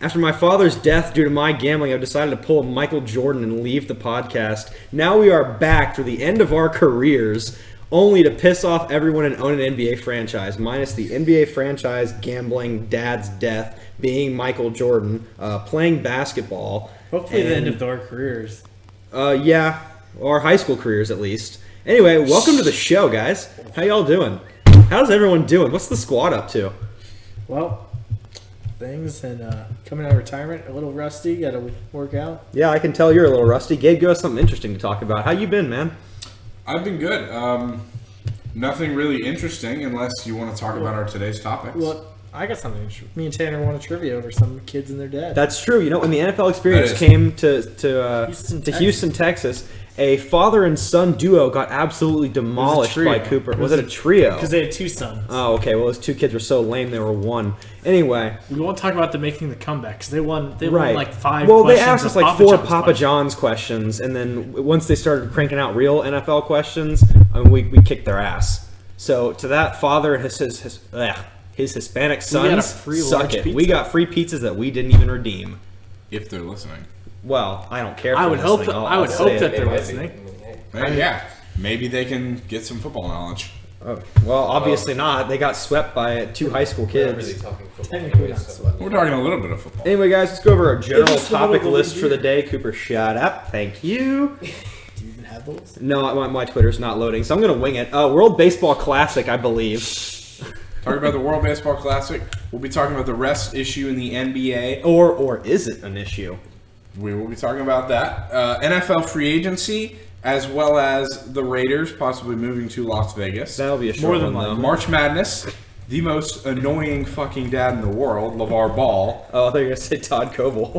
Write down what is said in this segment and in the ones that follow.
After my father's death due to my gambling, I've decided to pull a Michael Jordan and leave the podcast. Now we are back through the end of our careers, only to piss off everyone and own an NBA franchise, minus the NBA franchise gambling dad's death being Michael Jordan, playing basketball. Hopefully the end of our careers. Yeah, our high school careers at least. Anyway, welcome to the show, guys. How y'all doing? How's everyone doing? What's the squad up to? Well, things and coming out of retirement, a little rusty, got to work out. Yeah, I can tell you're a little rusty. Gabe, give us something interesting to talk about. How you been, man? I've been good. Nothing really interesting unless you want to talk about our today's topics. Well, I got something interesting. Me and Tanner won a trivia over some kids and their dad. That's true. You know, when the NFL experience came to Houston, Texas, a father and son duo got absolutely demolished by Cooper. Was it a trio? Because they had two sons. Oh, okay. Well, those two kids were so lame they were one. Anyway. We won't talk about them making the comeback because they won like 5 Well, questions. they asked us like 4 Papa John's questions, and then once they started cranking out real NFL questions, we kicked their ass. So to that father and his Hispanic sons, suck it. We got free pizzas that we didn't even redeem. If they're listening. Well, I don't care if I would hope that, I would hope that they're listening. Yeah. Maybe they can get some football knowledge. Oh, well, obviously not. They got swept by 2 high school kids. Technically not swept. We're talking a little bit of football. Anyway, guys, let's go over our general topic list for the day. Cooper, shut up. Thank you. Do you even have those? No, my Twitter's not loading, so I'm going to wing it. World Baseball Classic, I believe. Talking about the World Baseball Classic. We'll be talking about the rest issue in the NBA. Or is it an issue? We will be talking about that. NFL free agency, as well as the Raiders possibly moving to Las Vegas. That'll be a short one, though. March Madness, the most annoying fucking dad in the world, Lavar Ball. Oh, I thought you were going to say Todd Koble.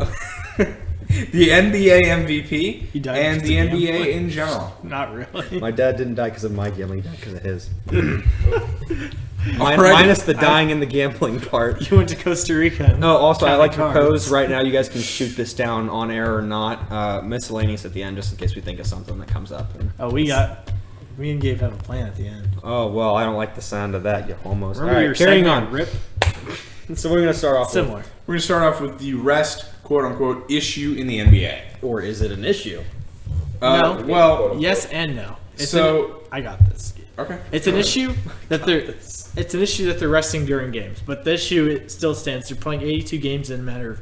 The NBA MVP, and the NBA gambling. in general. Not really. My dad didn't die because of my gambling, he died because of his. Minus the dying and the gambling part. You went to Costa Rica. Oh, also, I like to propose right now. You guys can shoot this down on air or not. Miscellaneous at the end, just in case we think of something that comes up. Me and Gabe have a plan at the end. Oh, well, I don't like the sound of that, you homos. Remember All right, your carrying segment, on. Rip? So we're going to start off Similar. We're going to start off with the rest, quote-unquote, issue in the NBA. Or is it an issue? No. Well, yes and no. I got this. Okay. It's an issue that they're resting during games, but the issue it still stands. They're playing 82 games in a matter of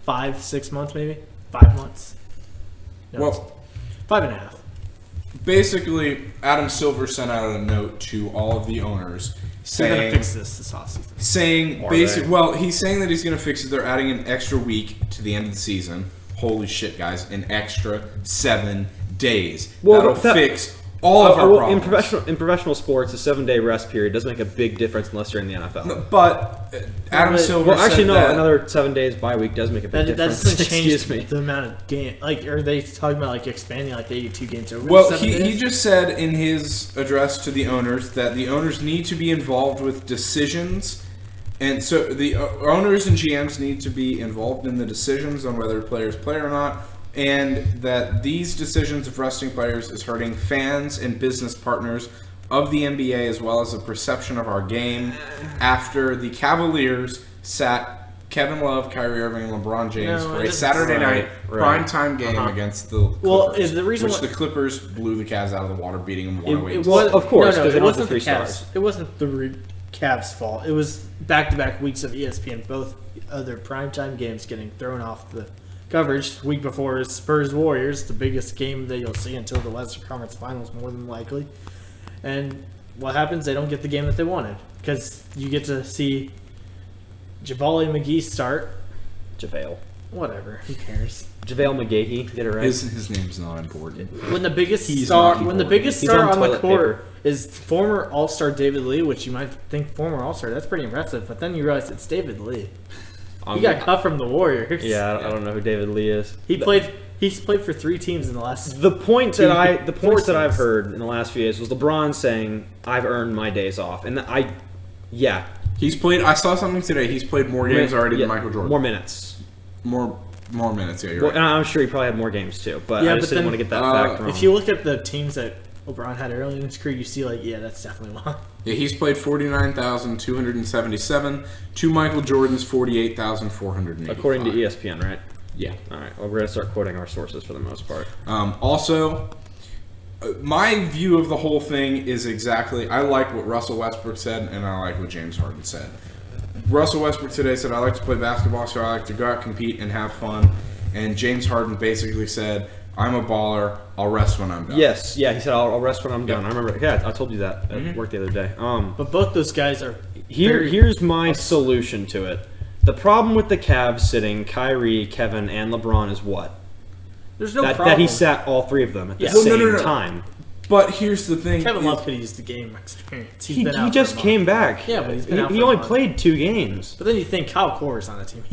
5-6 months, maybe 5 months. No, well, 5.5. Basically, Adam Silver sent out a note to all of the owners saying they're gonna fix this offseason. He's saying that he's going to fix it. They're adding an extra week to the end of the season. Holy shit, guys! An extra 7 days. That'll fix all of our problems. In professional sports, a 7-day rest period doesn't make a big difference unless you're in the NFL. No, but Adam Silver said that another 7 days bye week does make a big difference. That doesn't change Excuse me. the amount of game. Like, are they talking about like expanding like the 82 games over? Well, 7 days? he just said in his address to the owners that the owners need to be involved with decisions, and so the owners and GMs need to be involved in the decisions on whether players play or not. And that these decisions of resting players is hurting fans and business partners of the NBA as well as the perception of our game after the Cavaliers sat Kevin Love, Kyrie Irving, and LeBron James for a Saturday night primetime game against the Clippers, is the reason the Clippers blew the Cavs out of the water, beating them 1-8. Well, of course, because it wasn't wasn't the the Cavs. It wasn't the Cavs' fault. It was back-to-back weeks of ESPN, both other primetime games getting thrown off the coverage. Week before is Spurs Warriors, the biggest game that you'll see until the Western Conference Finals, more than likely. And what happens? They don't get the game that they wanted because you get to see JaVale McGee start. JaVale. Whatever. Who cares? JaVale McGahee. Get it right. His name's not important. When the biggest star on the court is former All-Star David Lee, which you might think former All-Star, that's pretty impressive. But then you realize it's David Lee. He got cut from the Warriors. Yeah, I don't know who David Lee is. He's played for 3 teams in the last. The points that I've heard in the last few days was LeBron saying, "I've earned my days off," and he's played. I saw something today. He's played more games already than Michael Jordan. More minutes. More minutes. Yeah, you're well, right. And I'm sure he probably had more games too. But I just didn't want to get that fact wrong. If you look at the teams that LeBron had early in his career, you see that's definitely why. Yeah, he's played 49,277 to Michael Jordan's 48,485. According to ESPN, right? Yeah. All right. Well, we're gonna start quoting our sources for the most part. Also, my view of the whole thing is exactly. I like what Russell Westbrook said, and I like what James Harden said. Russell Westbrook today said, "I like to play basketball, so I like to go out, compete, and have fun." And James Harden basically said, "I'm a baller. I'll rest when I'm done." Yes. Yeah. He said, "I'll rest when I'm done." I remember. Yeah, I told you that at work the other day. But both those guys are Here's my solution to it. The problem with the Cavs sitting Kyrie, Kevin, and LeBron is what? There's no That problem. he sat all three of them at the Yeah. same no. time. But here's the thing: Kevin Love could use the game experience. He's He been out just for a came month. back. Yeah, but he's been out He for a only month. played 2 games. But then you think Kyle Korver's on the team.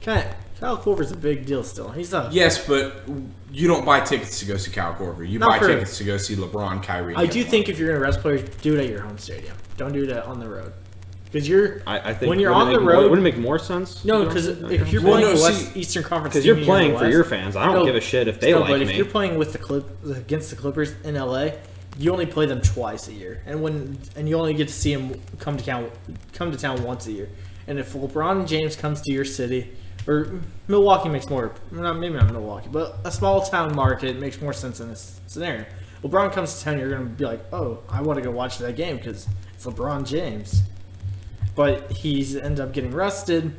Kyle Korver's a big deal still. He's a. yes, but you don't buy tickets to go see Kyle Korver. You Not buy for- tickets to go see LeBron, Kyrie. I do think if you're going to rest players, do it at your home stadium. Don't do it on the road. Because I think when you're wouldn't on it the make road. wouldn't it make more sense? No, because if you're Well, playing no, the see- Eastern Conference, Because team you're playing in the for West- your fans. I don't No, give a shit if they no, like but me. if you're playing with against the Clippers in LA, you only play them twice a year, and you only get to see them come to town once a year. And if LeBron James comes to your city, or Milwaukee makes more, maybe not Milwaukee, but a small town market makes more sense in this scenario. LeBron comes to town, you're going to be like, oh, I want to go watch that game because it's LeBron James. But he's ended up getting rested.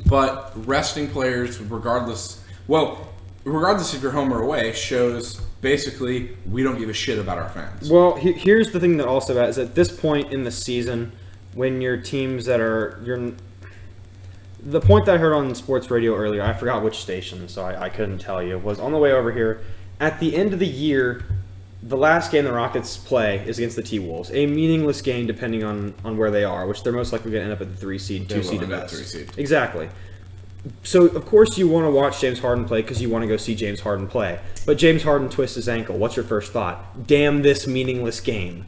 But resting players, regardless if you're home or away, shows basically we don't give a shit about our fans. Well, here's the thing that also is at this point in the season, when your teams that are the point that I heard on sports radio earlier, I forgot which station, so I couldn't tell you, was on the way over here. At the end of the year, the last game the Rockets play is against the T-Wolves, a meaningless game depending on where they are, which they're most likely going to end up at the 3 seed, 2 seed at best. 3 seed. Exactly. So, of course, you want to watch James Harden play because you want to go see James Harden play. But James Harden twists his ankle. What's your first thought? Damn this meaningless game.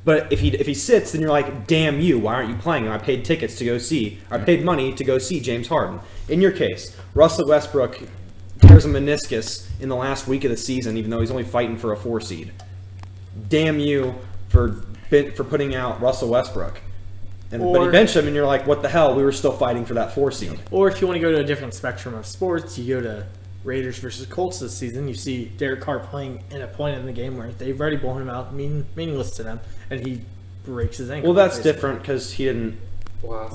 But if he sits, then you're like, damn you, why aren't you playing him? I paid tickets to go see. I paid money to go see James Harden. In your case, Russell Westbrook tears a meniscus in the last week of the season, even though he's only fighting for a 4 seed. Damn you for putting out Russell Westbrook. But he benched him, and you're like, what the hell? We were still fighting for that 4 seed. Or if you want to go to a different spectrum of sports, you go to Raiders versus Colts this season. You see Derek Carr playing in a point in the game where they've already blown him out, meaningless to them, and he breaks his ankle. Well, that's basically. different because he didn't. Wow.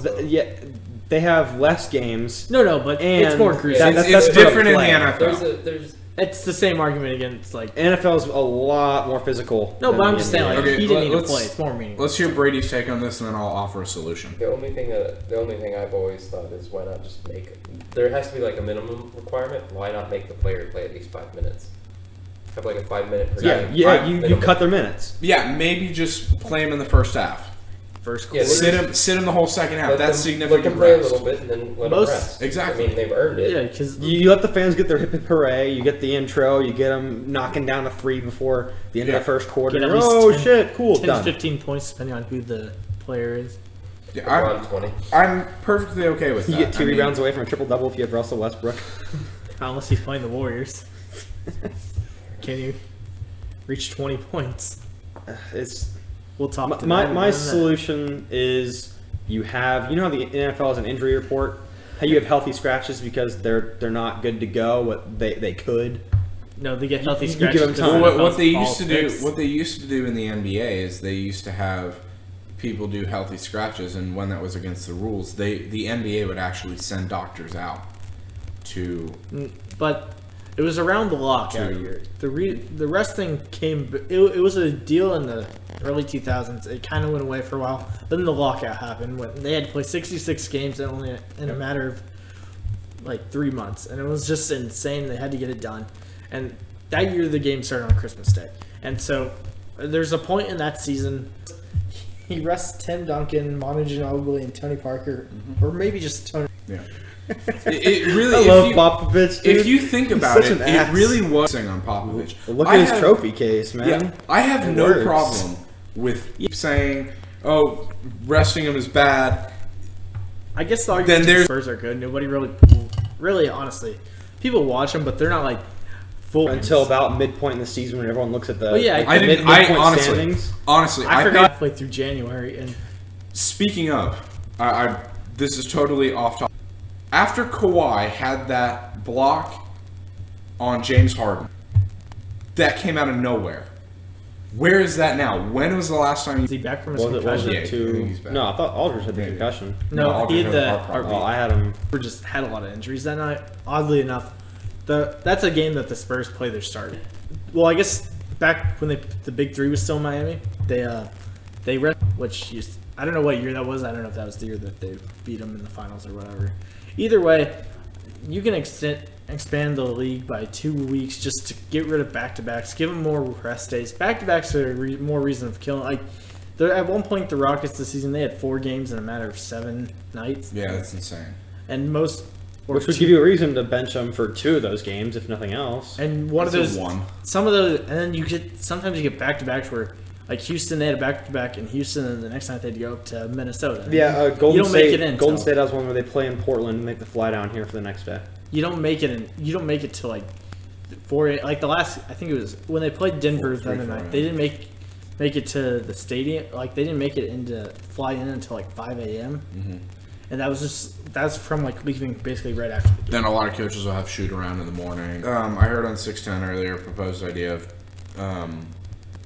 They have less games. No, but And it's more gruesome. It's for the different in the play. NFL. It's the same argument against like. NFL's a lot more physical. No, than but I'm the just saying, NBA. like, Okay, he didn't need to let's- play. It's more meaningful. Let's hear Brady's take on this, and then I'll offer a solution. The only thing I've always thought is why not just there has to be like a minimum requirement. Why not make the player play at least 5 minutes? Have like a 5 minute per game. You cut their minutes. Yeah, maybe just play him in the first half. First Yeah, quarter. Sit him the whole second half. Let That's them, significant. Let them play rest. a little bit and then let Most- them rest. Exactly. I mean, they've earned it. Yeah, because You let the fans get their hip hip hooray. You get the intro. You get them knocking down a 3 before the end of the first quarter. get at least Oh 10 shit! Cool, 10 done. to 15 points depending on who the player is. Yeah, LeBron 20. I'm perfectly okay with You that. get 2 rebounds away from a triple double if you have Russell Westbrook. Unless he's playing the Warriors. Can you reach 20 points? It's We'll talk to my solution is you know how the NFL has an injury report. How you have healthy scratches because they're not good to go. What they could. No, they get healthy You scratches. give them because time. Well, the what they NFL's used to do, picks. what they used to do in the NBA is they used to have people do healthy scratches, and when that was against the rules, the NBA would actually send doctors out to. But it was around the lockout True. year. The rest thing came. It was a deal in the early 2000s. It kind of went away for a while. Then the lockout happened when they had to play 66 games in a matter of like 3 months, and it was just insane. They had to get it done, and that year the game started on Christmas Day, and so there's a point in that season. He rests Tim Duncan, Manu Ginobili, and Tony Parker, or maybe just Tony. Yeah. It really. I if love you, Popovich, dude. If you think He's about such it, an it ass. really was on Popovich. Look I at his have- trophy case, man. Yeah, I have It no works. problem with saying, "Oh, resting him is bad." I guess the Then argument there's- Spurs are good. Nobody really, honestly, people watch them, but they're not like full until about midpoint in the season when everyone looks at the. Well, yeah, like, I the didn't. midpoint I standings. honestly, I I forgot halfway through January, and Speaking of, this is totally off topic. After Kawhi had that block on James Harden, that came out of nowhere. Where is that now? When was the last time is he you... back from his Was concussion? it Yeah, I think he's back. No, I thought Aldridge had the Maybe. concussion. No, Aldridge he had had a the heart problem. Oh, I had him. Spurs just had a lot of injuries that night. Oddly enough, that's a game that the Spurs play their start. Well, I guess back when the Big Three was still in Miami, they which I don't know what year that was. I don't know if that was the year that they beat them in the finals or whatever. Either way, you can expand the league by 2 weeks just to get rid of back-to-backs, give them more rest days. Back-to-backs are more reason of killing. Like at one point, the Rockets this season they had 4 games in a matter of 7 nights. Yeah, that's insane. And most, Which would give you a reason to bench them for 2 of those games, if nothing else. and one of That's a those, one. some of those, and then sometimes you get back-to-backs where. Like Houston, they had a back-to-back in Houston, and the next night they'd go up to Minnesota. Yeah, Golden you don't State. make it in Golden till- State has one where they play in Portland and make the fly down here for the next day. You don't make it in. You don't make it to like 4. Like the last, I think it was when they played Denver the other night. They didn't make it to the stadium. Like they didn't make it fly in until like 5 a.m. Mm-hmm. And that's from like leaving basically right after the game. Then a lot of coaches will have shoot around in the morning. I heard on 610 earlier a proposed idea of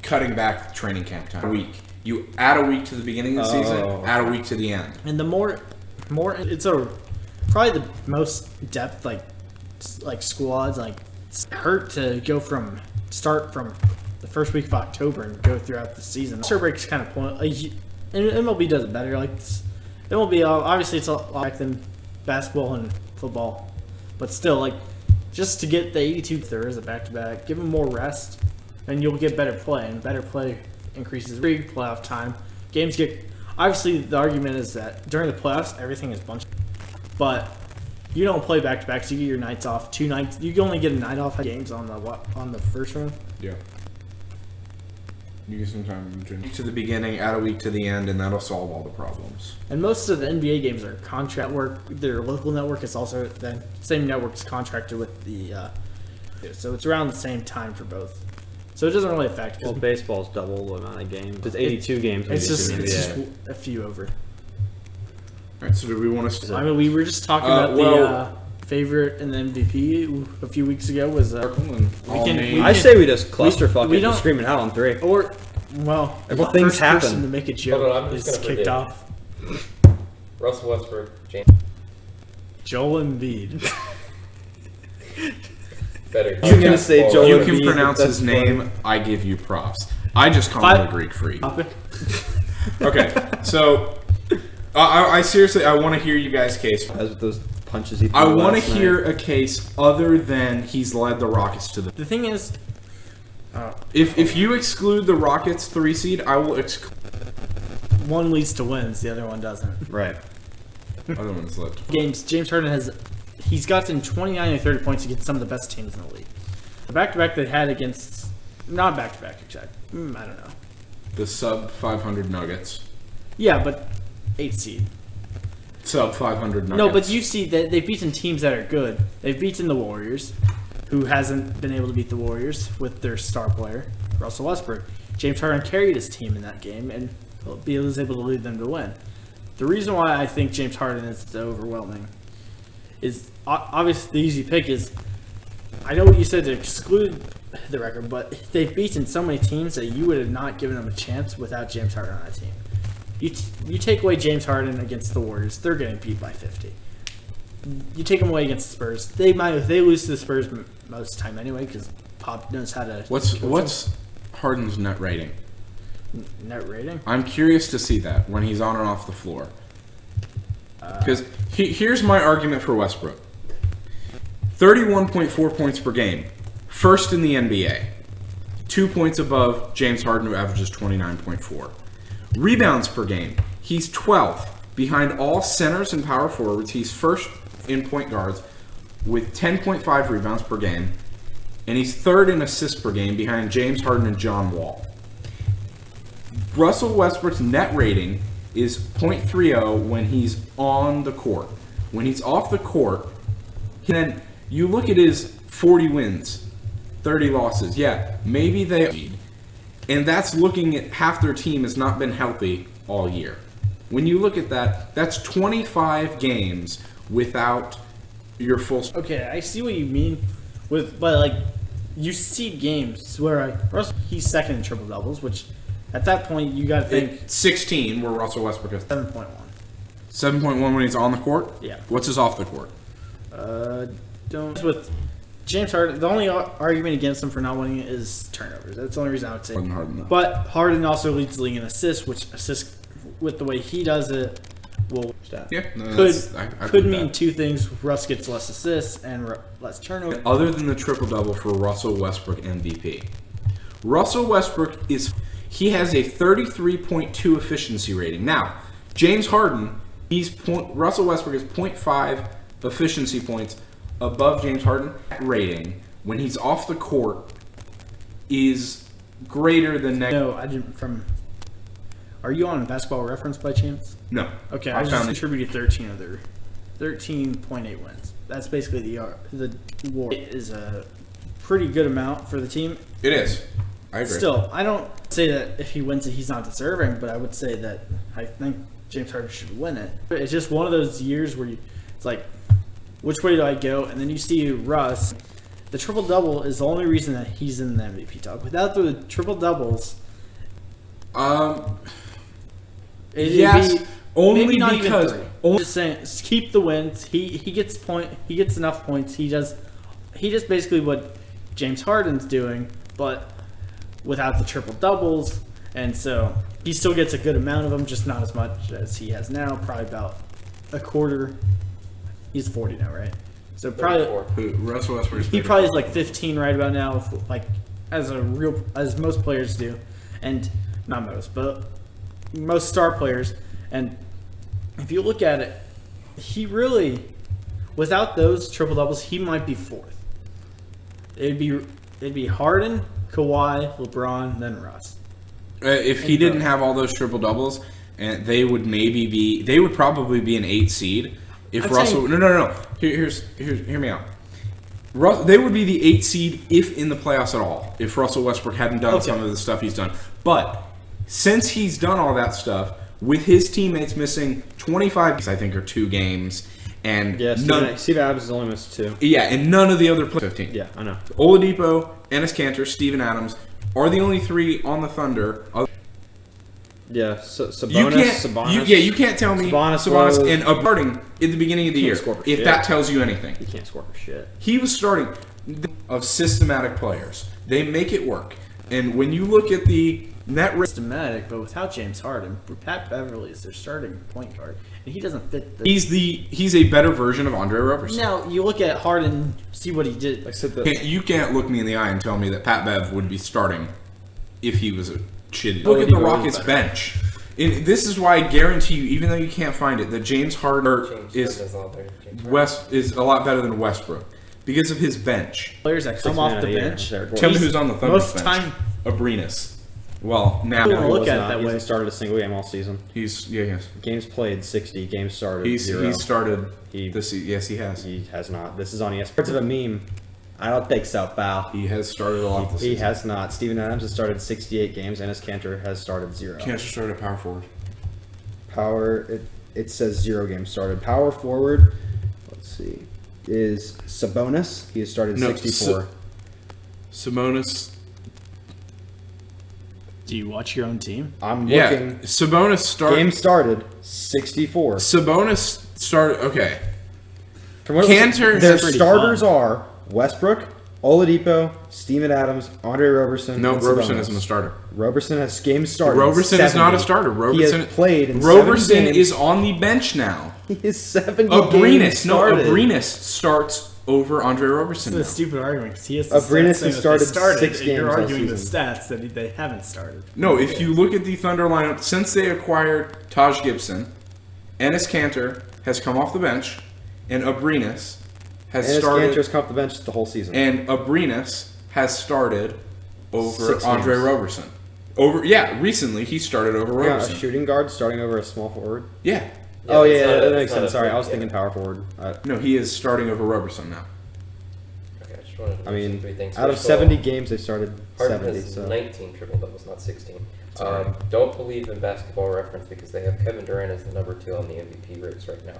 cutting back training camp time a week. You add a week to the beginning of the season, add a week to the end. And the more it's probably the most depth like squads like it's hurt to go start from the first week of October and go throughout the season. All-Star break's kind of point. And MLB does it better. Like MLB, obviously it's a lot back than basketball and football, but still like just to get the 82 there is a back-to-back. Give them more rest, and you'll get better play, and better play increases playoff time. Games get obviously the argument is that during the playoffs everything is bunched, but you don't play back to backs. You get your nights off. 2 nights. You can only get a night off games on the first one. Yeah. You get some time in between. To the beginning, add a week to the end, and that'll solve all the problems. And most of the NBA games are contract network. Their local network is also the same network's contracted with the. So it's around the same time for both. So it doesn't really affect. Well, baseball's double the amount of games. It's 82 games. It's just in the it's NBA. just a few over. All right, so do we want to... I mean, we were just talking about the favorite and the MVP a few weeks ago was. I say we just clusterfuck we it and don't- scream it out on 3. Or, well, If the things first happen. person to make a Hold on, joke I'm is just gonna kicked predict. off. Russell Westbrook, James. Joel Embiid. Better. I'm gonna say Joel You Embiid, can pronounce that's his name, I give you props. I just call him a Greek freak. Topic. Okay, so... I seriously, I want to hear you guys' case. As with those punches he threw I want to last night. hear a case other than he's led the Rockets to the... The thing is, If you exclude the Rockets 3 seed, I will exclude... one leads to wins, the other one doesn't. Right. Other ones led. James Harden he's gotten 29 or 30 points against some of the best teams in the league. The back-to-back they had against, not back-to-back exactly, I don't know. The sub 500 Nuggets. Yeah, but 8 seed. Sub 500 Nuggets. No, but you see that they've beaten teams that are good. They've beaten the Warriors, who hasn't been able to beat the Warriors with their star player, Russell Westbrook. James Harden carried his team in that game and was able to lead them to win. The reason why I think James Harden is overwhelming is obviously the easy pick is I know what you said to exclude the record, but they've beaten so many teams that you would have not given them a chance without James Harden on that team. You take away James Harden against the Warriors, they're getting beat by 50. You take them away against the Spurs, they lose to the Spurs most of the time anyway because Pop knows how to. What's Harden's net rating? Net rating? I'm curious to see that when he's on and off the floor. Because here's my argument for Westbrook. 31.4 points per game. First in the NBA. 2 points above James Harden, who averages 29.4. Rebounds per game. He's 12th. Behind all centers and power forwards, he's first in point guards with 10.5 rebounds per game. And he's third in assists per game behind James Harden and John Wall. Russell Westbrook's net rating is .30 when he's on the court. When he's off the court, then you look at his 40 wins. 30 losses. Yeah, maybe they... And that's looking at half their team has not been healthy all year. When you look at that, that's 25 games without your full... Okay, I see what you mean with, but like, you see games where he's second in triple doubles, which at that point you got to think 16 where Russell Westbrook is 7.1. 7.1 when he's on the court. Yeah. What's his off the court? Don't with James Harden. The only argument against him for not winning it is turnovers. That's the only reason I would say. Harden, though. But Harden also leads the league in assists, which assists with the way he does it will could mean two things: Russ gets less assists and less turnovers. Other than the triple double for Russell Westbrook MVP, Russell Westbrook he has a 33.2 efficiency rating. Now, James Harden, Russell Westbrook is 0.5 efficiency points above James Harden. Rating when he's off the court is greater than next. No, I didn't. Are you on Basketball Reference by chance? No. Okay, I just contributed 13 of their 13.8 wins. That's basically the war is a pretty good amount for the team. It is. I agree. Still, I don't say that if he wins it, he's not deserving, but I would say that I think James Harden should win it. It's just one of those years where it's like, which way do I go? And then you see Russ. The triple-double is the only reason that he's in the MVP talk. Without the triple-doubles... yes, only not because... Even I'm just saying, keep the wins. He gets enough points. He does basically what James Harden's doing, but without the triple-doubles. And so he still gets a good amount of them, just not as much as he has now. Probably about a quarter. He's 40 now, right? So probably Russell Westbrook. He probably is like 15 right about now, like as most players do, and not most, but most star players. And if you look at it, he really, without those triple doubles, he might be fourth. It'd be Harden, Kawhi, LeBron, then Russ. If he didn't have all those triple doubles, and they would probably be an 8 seed. If Russell, no. Hear me out. They would be the 8 seed if in the playoffs at all. If Russell Westbrook hadn't done some of the stuff he's done, but since he's done all that stuff with his teammates missing 25, I think, or 2 games, and Steve Adams has only missed 2. Yeah, and none of the other players. 15. Yeah, I know. Oladipo, Enes Kanter, Steven Adams are the only 3 on the Thunder. Yeah, Sabonis. You can't tell me Sabonis and starting at the beginning of the year if that tells you anything. He can't score for shit. He was starting of systematic players. They make it work. And when you look at the net rate, systematic, but without James Harden, Pat Beverly is their starting point guard, and he doesn't fit. He's a better version of Andre Roberson. Now you look at Harden, see what he did. You can't look me in the eye and tell me that Pat Bev would be starting if he was a shitty. Look at the Rockets bench. And this is why I guarantee you, even though you can't find it, that James Harden is a lot better than Westbrook because of his bench. Players that come off the bench. Tell me who's on the Thunder bench. Abrinas. Well, now look at it that way. He hasn't started a single game all season. Yes. Games played 60. Games started 0. He started this season. Yes, he has. He has not. This is on ESPN. Parts of a meme. I don't think so, pal. He has started a lot this season. He has not. Steven Adams has started 68 games. Enes Kanter has started 0. Kanter started power forward. It says 0 games started. Power forward, let's see, is Sabonis. He has started 64. Sabonis. Do you watch your own team? I'm looking. Sabonis started. Game started 64. Sabonis started. Okay. Kanter. Their starters are Westbrook, Oladipo, Steven Adams, Andre Roberson. No, Roberson Sabonis. isn't a starter. Roberson has games started. Roberson is not a starter. Roberson he has played in Roberson 7 games. is on the bench now. He is 7 games started. Abrinas starts over Andre Roberson. That's a stupid argument because he has the Abrinas has started 6 games. You're arguing the stats that they haven't started. No, if you look at the Thunder lineup, since they acquired Taj Gibson, Enes Kanter has come off the bench, and Abrinas has started. Kanter's come off the bench the whole season. And Abrinas has started over 6 Andre games. Roberson. Recently he started over Roberson. Yeah, a shooting guard starting over a small forward. Yeah. That makes sense. Sorry, I was thinking power forward. No, he is starting over Roberson now. Okay, I just wanted to I mean, mention 3 things. out of First all, 70 games, they started Harden 70. has So 19 triple doubles, not 16. Sorry. Don't believe in Basketball Reference because they have Kevin Durant as the number 2 on the MVP race right now.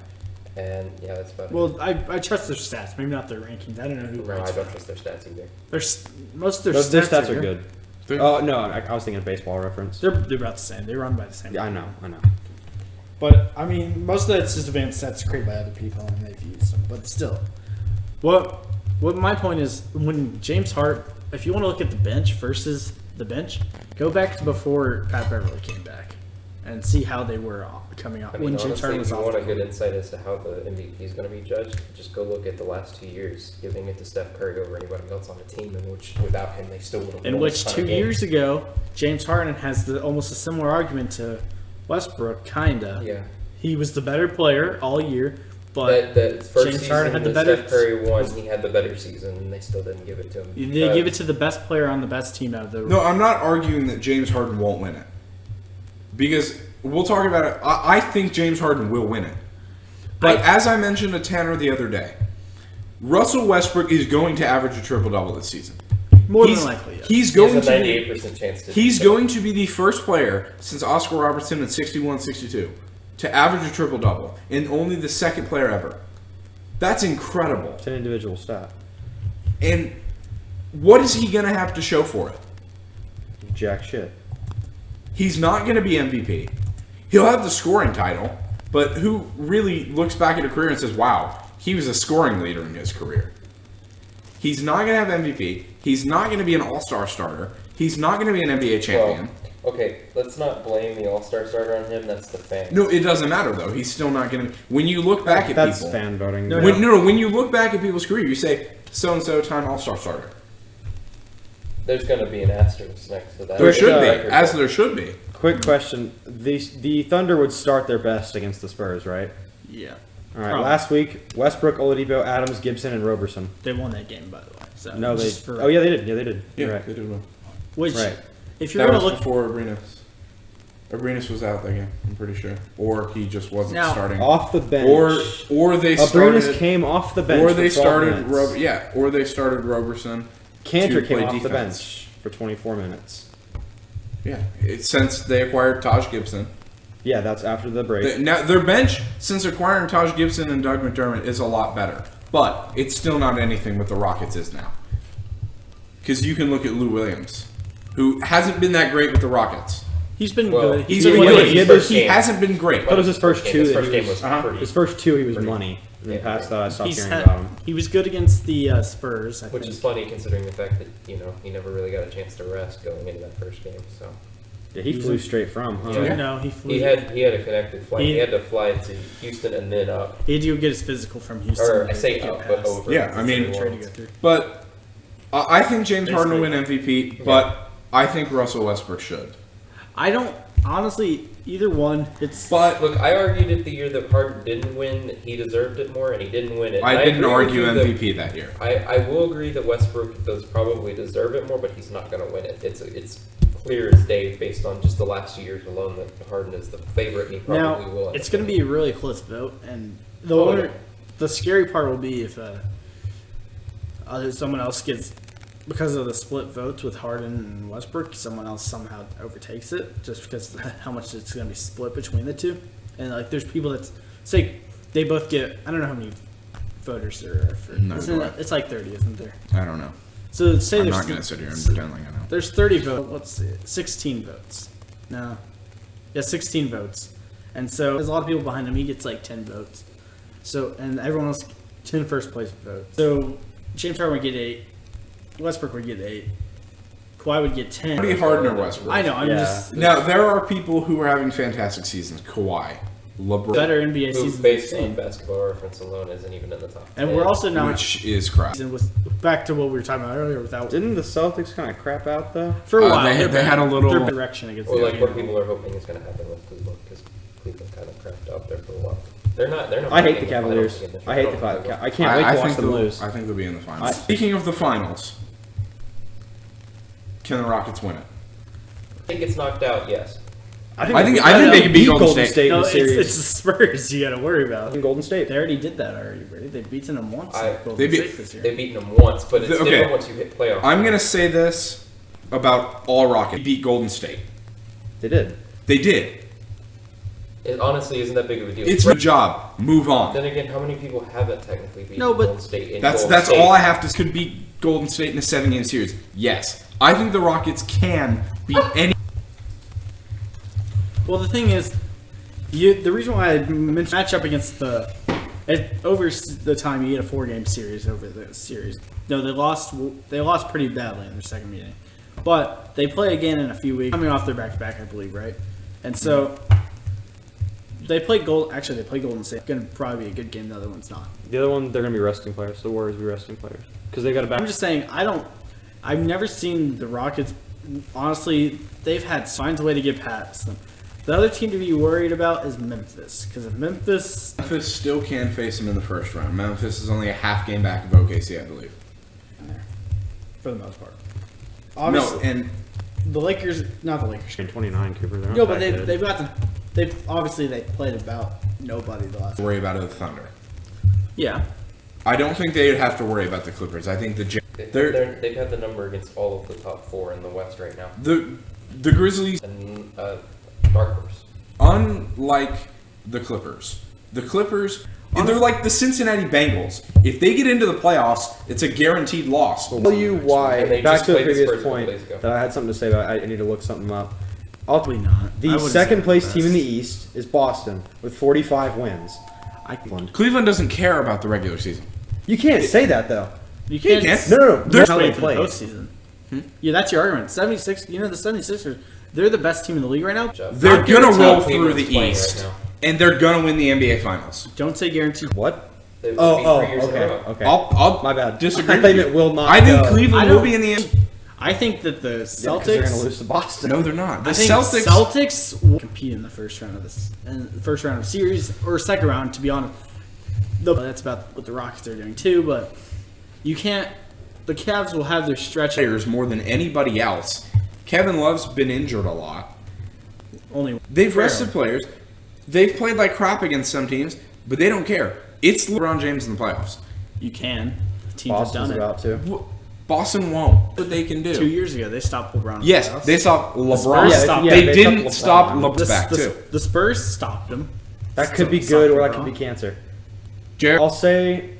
And yeah, that's about it. Well, I trust their stats, maybe not their rankings. I don't know who No, writes I don't for trust their stats either. most of their those stats, stats are good. They're- Oh no, I was thinking of Baseball Reference. They're about the same. They run by the same. Yeah, I know. But I mean, most of that's just advanced stats created by other people, and they've used them. But still, what my point is, when James Hart, if you want to look at the bench versus the bench, go back to before Pat Beverly came back, and see how they were coming off I mean, when James honestly, Harden if was you off. want a the good court. insight as to how the MVP is going to be judged, just go look at the last 2 years, giving it to Steph Curry over anybody else on the team, in which without him they still would have In won which a ton 2 of games. years ago, James Harden has almost a similar argument to Westbrook, kinda. Yeah. He was the better player all year, but That first James season Harden had the that better- Steph Curry won, he had the better season, and they still didn't give it to him. they give it to the best player on the best team out of the. No, I'm not arguing that James Harden won't win it. Because we'll talk about it. I think James Harden will win it. But as I mentioned to Tanner the other day, Russell Westbrook is going to average a triple-double this season. More He's- than likely, yes. He's He going has a to be 98% chance to He's do it. going to be the first player since Oscar Robertson in 61-62 to average a triple-double, and only the second player ever. That's incredible. It's an individual stat. And what is he going to have to show for it? Jack shit. He's not going to be MVP. He'll have the scoring title, but who really looks back at a career and says, wow, he was a scoring leader in his career? He's not going to have MVP. He's not going to be an all-star starter. He's not going to be an NBA champion. Well, okay, let's not blame the All-Star starter on him. That's the fans. No, it doesn't matter, though. He's still not going to... When you look back at That's people... fan voting. When you look back at people's career, you say, so-and-so time all-star starter. There's going to be an asterisk next to that. There should be, Record as book. there should be. Quick question: the Thunder would start their best against the Spurs, right? Yeah. All right. Probably. Last week, Westbrook, Oladipo, Adams, Gibson, and Roberson. They won that game, by the way. So No, they. just for- Oh yeah, they did. Yeah, they did. You're right. they did well. Which, Right. if you're That going was to look, before Arenas. Arenas was out that game, I'm pretty sure. Or he just wasn't Now, starting. Off the bench. Or they Abrinas started... came off the bench. Or for they 12 started... minutes. Or they started Roberson. Cantor to came play off the defense. bench for 24 minutes. Yeah. Since they acquired Taj Gibson. Yeah, that's after the break. Now, their bench, since acquiring Taj Gibson and Doug McDermott, is a lot better. But it's still not anything what the Rockets is now. Because you can look at Lou Williams, who hasn't been that great with the Rockets. he's been Well, good. He's been been good. good. he had First He game. hasn't been great. That was his first two. His that first he game was pretty. His first two, he was Pretty- money. And then Yeah. past that, I stopped He's hearing had- about him. He was good against the Spurs, I Which think. is funny considering the fact that, he never really got a chance to rest going into that first game. So Yeah, he flew straight from. Huh? Yeah. No, he flew. he had a connected flight. He- He had to fly to Houston and then up. He had to go get his physical from Houston. Or I to say get up, but past. over. Yeah, I mean- Try to go through. But I think James Harden will win Basically. MVP, but I think Russell Westbrook should. I don't honestly either one. It's But Look, I argued it the year that Harden didn't win. He deserved it more, and he didn't win it. And I didn't agree with argue you that- MVP that year. I will agree that Westbrook does probably deserve it more, but he's not going to win it. It's clear as day based on just the last 2 years alone that Harden is the favorite, and he probably will. now it's going to be a really close vote, and the Oh, winner, yeah. the scary part will be if someone else gets, because of the split votes with Harden and Westbrook, someone else somehow overtakes it just because how much it's going to be split between the two, and like there's people that's say they both get, I don't know how many voters there are for. No, Isn't do I? it- it's like 30, isn't there? I don't know. So say I'm there's not going to sit here and pretend like I know. There's 30 votes. Let's see, 16 votes. No. Yeah, 16 votes. And so there's a lot of people behind him. He gets like 10 votes. So, and everyone else, 10 first place votes. So James Harden would get 8. Westbrook would get 8. Kawhi would get 10. How do you Harden or Westbrook? I know, I'm Yeah. just Now, there are people who are having fantastic seasons. Kawhi, LeBron, better NBA Who, season based we've on seen. basketball reference alone, isn't even in the top. And 10. we're also not which is crap. with back to what we were talking about earlier without Didn't the Celtics kind of crap out though? for a while. they had a little- their direction against Or the like what game. people are hoping is going to happen with Cleveland, because Cleveland kind of crapped out there for a while. They're not. I hate making the Cavaliers. finals again this I year. hate the don't think they will. I can't wait to watch think them they'll- lose. I think they'll be in the finals. I- Speaking of the finals, can the Rockets win it? I think it's knocked out. Yes. I think they can beat Golden State. No, in the series. it's the Spurs you got to worry about. In Golden State. They already did that already, Brady. They've beaten them once. They They've beaten them once, but it's different once you hit playoffs. I'm gonna say this about all Rockets: beat Golden State. They did. They did. It honestly isn't that big of a deal. It's a job. Move on. Then again, how many people haven't technically beaten No, but Golden State in That's Golden State? all I have to. Could beat Golden State in a 7-game series. Yes, I think the Rockets can beat any. Well, the thing is, the reason why I mentioned matchup against over the time you get a 4-game series over the series. No, they lost pretty badly in their second meeting, but they play again in a few weeks, coming off their back-to-back, I believe, right? And so they play Golden State. It's going to probably be a good game. The other one's not. The other one, they're going to be resting players. The Warriors will be resting players because they got a back. I'm just saying, I've never seen the Rockets. Honestly, they've finds a way to get past them. The other team to be worried about is Memphis, because if Memphis Still can face them in the first round. Memphis is only a half game back of OKC, I believe. for the most part. Obviously, No, and the Lakers, not the Lakers. In 29, Cooper. They're not No, but that good. they've got they played about nobody the last. worry about the Thunder. Yeah, I don't think they'd have to worry about the Clippers. I think They've had the number against all of the top 4 in the West right now. the Grizzlies, And dark horse. unlike the Clippers, they're like the Cincinnati Bengals. If they get into the playoffs, it's a guaranteed loss. I'll tell you why. And they Back just to the played the previous Spurs a couple point days ago. that I had something to say about. I need to look something up. probably not. I The wouldn't second say place the team in the best. East is Boston with 45 wins. Cleveland doesn't care about the regular season. You can't say that though. You can't. can't. No. They're That's how they waiting for the play. postseason. Yeah, that's your argument. 76. You know the 76ers. They're the best team in the league right now. They're Not gonna guaranteed. roll Top through the Cleveland's playing East, right now. and they're gonna win the NBA Finals. Don't say guaranteed. What? They've Oh, beat 3 years in a okay, row. okay. I'll My bad. disagree. I think it will not. I think go. Cleveland I will don't- be in the end. I think that the Yeah, 'cause they're Celtics. gonna lose to Boston. No, they're not. The I think Celtics. Celtics will compete in the first round of this, and the first round of series or second round. To be honest, that's about what the Rockets are doing too. But you can't. The Cavs will have their stretch. Players more than anybody else. Kevin Love's been injured a lot. Only They've rested players. They've played like crap against some teams, but they don't care. It's LeBron James in the playoffs. you can. Teams Boston's have done about to. Boston won't. What they can it. 2 do. years ago, they stopped LeBron. in the Yes, playoffs. they stopped LeBron. Spurs stopped- they they didn't stopped stop LeBron. LeBron's back too. The Spurs stopped them. That could be Still good or suck that could be LeBron. cancer. Jared, I'll say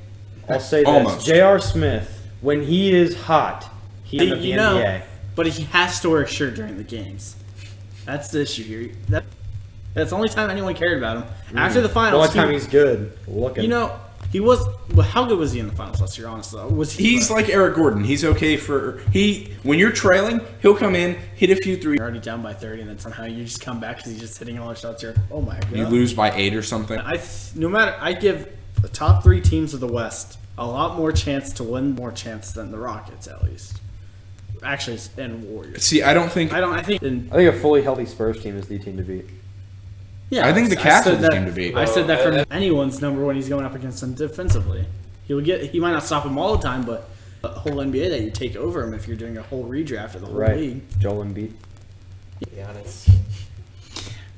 this. Almost. J.R. Smith, when he is hot, he's in the You NBA. know, but he has to wear a shirt during the games. That's the issue here. That's the only time anyone cared about him. After the The finals, only time he's good looking. you know, he was. Well, how good was he in the finals last year? Honestly, was he? he's like Eric Gordon. He's okay for when you're trailing, he'll come in, hit a few threes. You're already down by 30, and then somehow you just come back because he's just hitting all the shots. Here, oh my god! You lose by 8 or something. I give the top 3 teams of the West a lot more chance to win, more chance than the Rockets at least. Actually, and Warriors. See, I think I think. And, I think a fully healthy Spurs team is the team to beat. yeah, I think the Cavs said are the that- team to beat. I said that Well, for anyone's number when he's going up against them defensively. He might not stop him all the time, but the whole NBA that you take over him if you're doing a whole redraft of the whole Right. league. Joel Embiid. To be honest.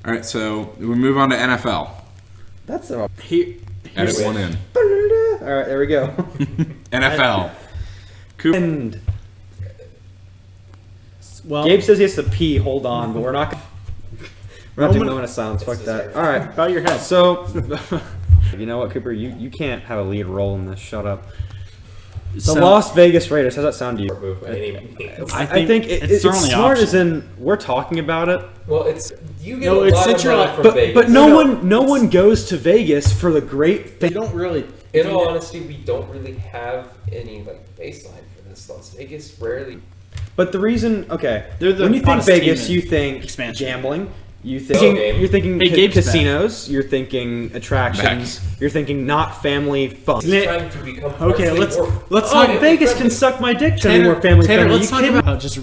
All right, so we move on to NFL. That's a. Edit one in. All right, there we go. NFL. And Well, Gabe says he has to pee. Hold on, but we're not. We're not doing a moment of silence. Fuck It's that. deserved. All right. bow your head. So, you know what, Cooper? You can't have a lead role in this. Shut up. The So- Las Vegas Raiders. How's that sound to you? Move by any means. I think it's certainly smart. As optional. in, we're talking about it, Well, it's you get No, a it's lot of central- money from but Vegas. no one goes to Vegas for the great. You don't really. In all honesty, we don't really have any baseline for this. Las Vegas rarely. But the reason, okay, They're the when you think hottest team Vegas, in you think expansion. gambling. You're Gabe. thinking Hey, Gabe's back. casinos. You're thinking attractions. You're thinking not family fun. He's trying to become Okay, partially let's more- talk. family Vegas friendly. can suck my dick. To be more family friendly. Let's You talk kidding? about just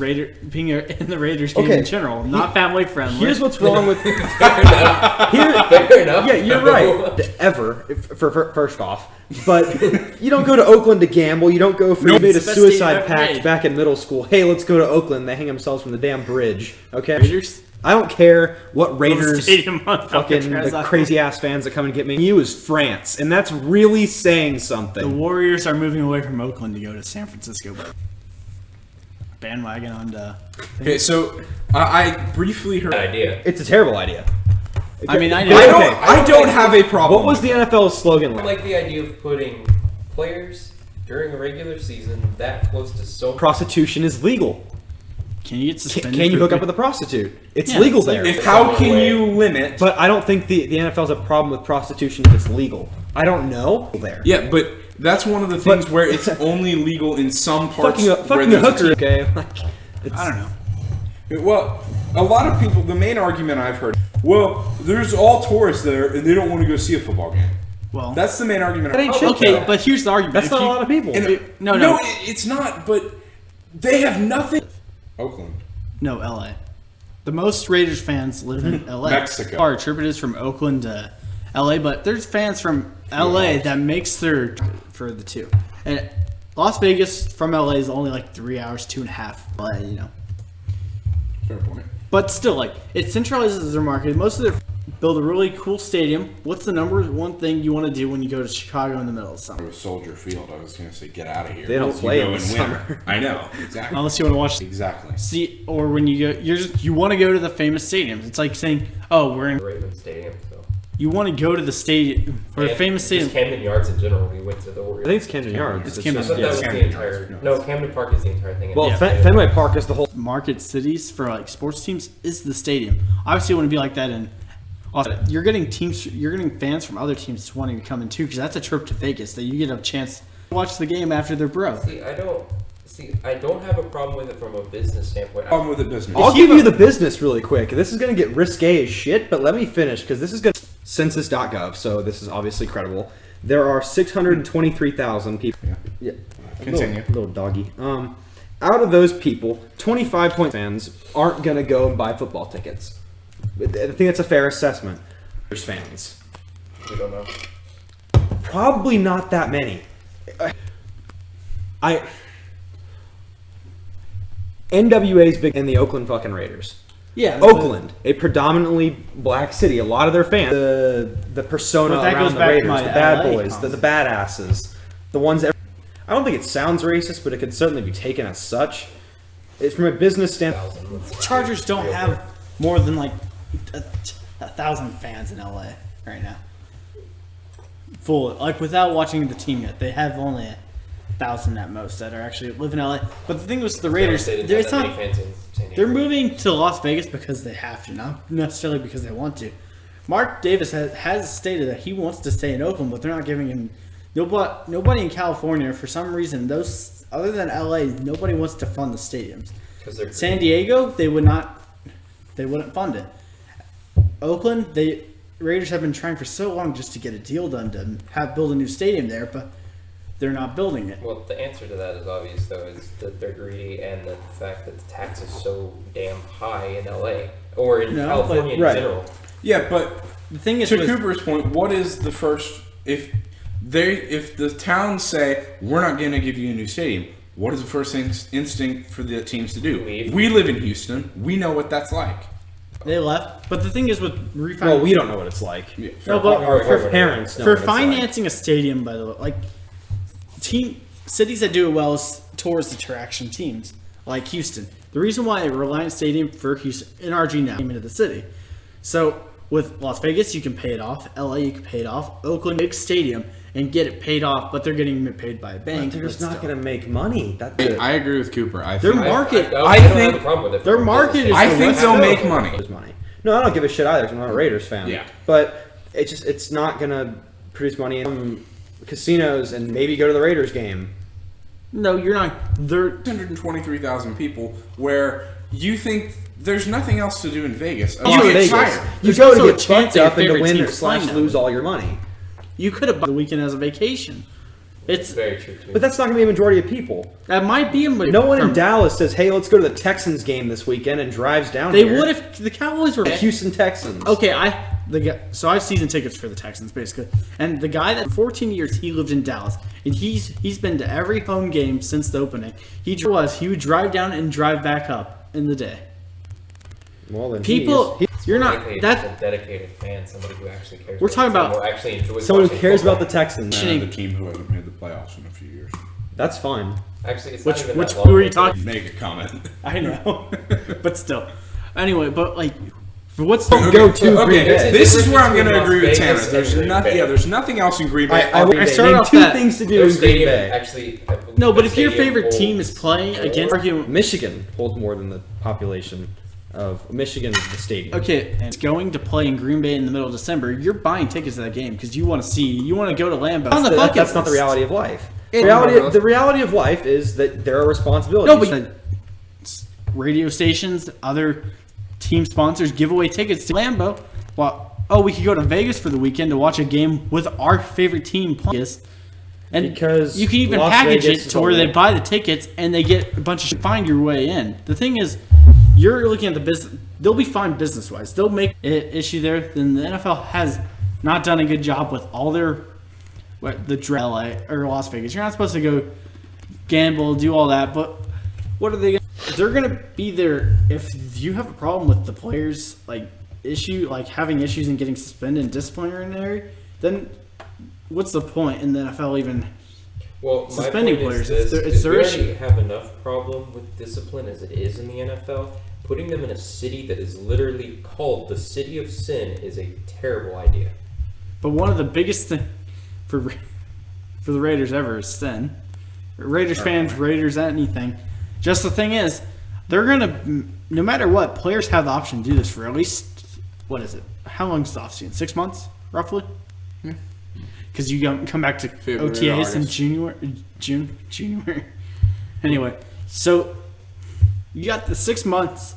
being in the Raiders game Okay. in general, not family friendly. Here's what's wrong with. Fair enough. Fair enough. Yeah, you're right. Ever, for first off, but you don't go to Oakland to gamble. You don't go for you made a It's the best suicide team ever pact made. back in middle school. Hey, let's go to Oakland. They hang themselves from the damn bridge. Okay. Raiders. I don't care what Raiders stadium on fucking the crazy ass fans that come and get me. You is France, and that's really saying something. The Warriors are moving away from Oakland to go to San Francisco. Bandwagon on to. Okay, so I briefly heard. Idea. It's a terrible idea. I mean, I I know. don't have a problem. What was the NFL's slogan? I like the idea of putting players during a regular season that close to so. Prostitution is legal. Can you get suspended? Can you for hook up with a prostitute? It's Yeah, legal it's there. legal. If how can you limit? But I don't think the NFL has a problem with prostitution if it's legal. I don't know. There. Yeah, but that's one of the things where it's only legal in some parts. Fucking a where there's hooker. Okay. Like, I don't know. Well, a lot of people. The main argument I've heard. Well, there's all tourists there, and they don't want to go see a football game. Well, That's the main argument. That ain't shit. okay, but here's the argument. That's If not a you- lot of people. No, it's not. But they have nothing. Oakland. No, LA. The most Raiders fans live in LA. Mexico. Our trip is from Oakland to LA, but there's fans from LA that makes their for the two. And Las Vegas from LA is only like 3 hours, 2.5. LA, you know. Fair point. But still, like, it centralizes their market. Most of their build a really cool stadium. What's the number one thing you want to do when you go to Chicago in the middle of summer? Soldier Field. I was going to say, get out of here. They don't Unless play you go in the winter. I know exactly. Unless you want to watch Exactly. see, or when you go, you want to go to the famous stadiums. It's like saying, oh, we're in. Ravens Stadium. So. You want to go to the stadium or the And famous just stadium. Camden Yards in general. We went to the Warriors. I think it's Camden Yards. It's It's Camden I just- thought that was Camden the entire. Yards. No, Camden Park is the entire thing. Well, Yeah. Fenway Park is the whole. Market cities for like sports teams is the stadium. Obviously, it wouldn't be like that in. You're getting teams. You're getting fans from other teams wanting to come in too, because that's a trip to Vegas that you get a chance to watch the game after they're broke. I don't have a problem with it from a business standpoint. Problem with the business. I'll give you the business really quick. This is going to get risque as shit, but let me finish because this is going to census.gov, so this is obviously credible. There are 623,000 people. Yeah. Continue. Little doggy. Out of those people, 25 fans aren't going to go and buy football tickets. I think that's a fair assessment. There's fans. We don't know. Probably not that many. NWA's big in the Oakland fucking Raiders. Yeah, Oakland, a predominantly black city. A lot of their fans, the persona But that around goes the back to Raiders, my the bad LA boys, the badasses, the ones that. I don't think it sounds racist, but it could certainly be taken as such. It's from a business standpoint. Chargers don't have more than like 1,000 fans in LA right now. Full, like without watching the team yet, they have only 1,000 at most that are actually live in LA. But the thing was, the Raiders, it's not. They're moving to Las Vegas because they have to, not necessarily because they want to. Mark Davis has stated that he wants to stay in Oakland, but they're not giving him. Nobody in California, for some reason, those other than LA, nobody wants to fund the stadiums. San Diego, they wouldn't fund it. Oakland, Raiders have been trying for so long just to get a deal done to build a new stadium there, but they're not building it. Well, the answer to that is obvious, though, is that they're greedy and the fact that the tax is so damn high in LA or in California in general. Yeah, but The thing is, to Cooper's point, what is the first if the towns say we're not going to give you a new stadium? What is the first instinct for the teams to do? Leave. We live in Houston. We know what that's like. they left. But the thing is with refinancing. Well, we don't know what it's like. No, but Our parents know for what it's like. financing a stadium, by the way, like cities that do it well is tourist attraction teams like Houston. The reason why Reliant Stadium for Houston, NRG now came into the city. So with Las Vegas, you can pay it off. LA, you can pay it off. Oakland, big stadium, and get it paid off, but they're getting it paid by a bank. They're just but not still. going to make money. I agree with Cooper. I Their think market. I I don't think have a problem with it. their from a market business is I the think West they'll Coast. make money. There's money. No, I don't give a shit either because I'm not a Raiders fan. Yeah. But it's not going to produce money in casinos and maybe go to the Raiders game. No, you're not. They're 123,000 people where you think there's nothing else to do in Vegas. You Get Vegas. tired. You There's go also to a get chance fucked that your up and to favorite win or team's playing / that lose way. all your money. you could have bought the weekend as a vacation. It's Very true, too. But that's not going to be a majority of people. that might be a No one in Dallas says, "Hey, let's go to the Texans game this weekend," and drives down They here. would if the Cowboys were The Houston Texans. Okay, so I have season tickets for the Texans basically, and the guy that 14 years he lived in Dallas, and he's been to every home game since the opening. He would drive down and drive back up in the day. Well, then People, you're not Likely that. a dedicated fan, somebody who actually cares. We're talking the team, about- or actually enjoys someone who watching cares football. about the Texans. Shitting. The team who hasn't made the playoffs in a few years. That's fine. Actually, it's Which not even which that long who are you ago. talking? Make a comment. I know, but still. Anyway, but like, for what's Go to Green Bay. This is where I'm going to Las agree with Vegas Tanner. and There's Green nothing. Bay. Yeah, there's nothing else in Green Bay. I started Name off two that- things to do Their in Green stadium Bay. actually. I believe No, but their if your stadium favorite team holds is playing more- against argument, Michigan holds more than the population of Michigan is the stadium. okay, and it's going to play in Green Bay in the middle of December, you're buying tickets to that game because you want to go to Lambeau. On the bucket That's not the list. reality of life. It- The reality of life is that there are responsibilities. No, but radio stations, other team sponsors give away tickets to Lambeau. Well, we could go to Vegas for the weekend to watch a game with our favorite team playing. And Because you can even Las package Vegas it is to where a- they buy the tickets and they get a bunch of shit, find your way in. The thing is, you're looking at the business. They'll be fine business wise. They'll make an issue there. Then the NFL has not done a good job with all their LA or Las Vegas. You're not supposed to go gamble, do all that, but what are they gonna? They're gonna be there if you have a problem with the players having issues and getting suspended and disciplinary. Then what's the point in the NFL even? Well, Suspending my point players, is this, it's their we issue. already have enough problem with discipline as it is in the NFL. Putting them in a city that is literally called the City of Sin is a terrible idea. But one of the biggest thing for the Raiders ever is sin. Raiders fans, Raiders anything. Just the thing is, they're gonna no matter what, players have the option to do this for at least what is it? How long is the offseason? 6 months, roughly. Because you come back to February, OTAs in August. January. Anyway, so you got the 6 months.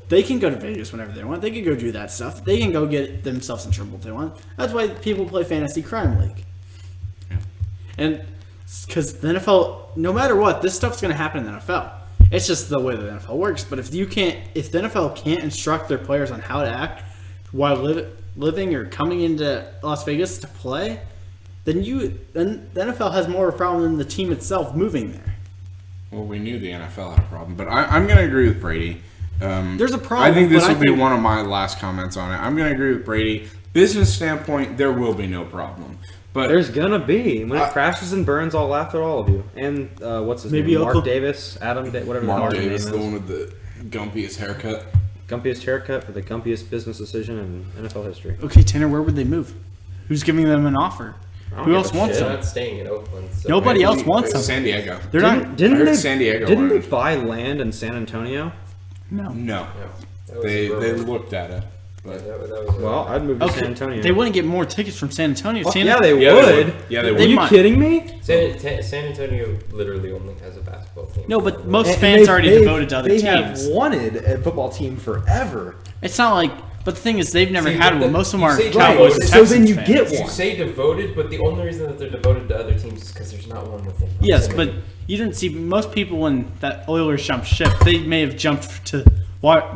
They can go to Vegas whenever they want. They can go do that stuff. They can go get themselves in trouble if they want. That's why people play Fantasy Crime League. And because the NFL, no matter what, this stuff's going to happen in the NFL. It's just the way the NFL works. But if the NFL can't instruct their players on how to act while living or coming into Las Vegas to play, then the NFL has more of a problem than the team itself moving there. Well, we knew the NFL had a problem, but I'm going to agree with Brady. There's a problem. I think this but will be one of my last comments on it. I'm going to agree with Brady. Business standpoint, there will be no problem. But There's gonna be when it crashes and burns. I'll laugh at all of you. And what's his Maybe name? Mark Uncle- Davis, whatever Mark the Davis, name the is. one with the gumpiest haircut. Gumpiest haircut for the gumpiest business decision in NFL history. Okay, Tanner, where would they move? Who's giving them an offer? don't Who give else a wants shit. They're them? not staying in Oakland. So Nobody else wants them. San Diego. They're not. Didn't I heard they? San Diego Didn't they wanted- buy land in San Antonio? No. No, that was they rumored. looked at it. Yeah, But that was Well, I'd move to Okay, San Antonio. they wouldn't get more tickets from San Antonio. Fuck San yeah, they Yeah, they would. would. Yeah, they Are would. you might. kidding me? San Antonio literally only has a basketball team. No, but most And fans already devoted to other they teams. have wanted a football team forever. It's not like. But the thing is, they've never See, had but one. Most of them you are say Cowboys and devoted, so then Texans you fans. get You one. say devoted, but the only reason that they're devoted to other teams is because there's not one within. Yes, proximity. but you didn't see most people when that Oilers jumped ship. They may have jumped to.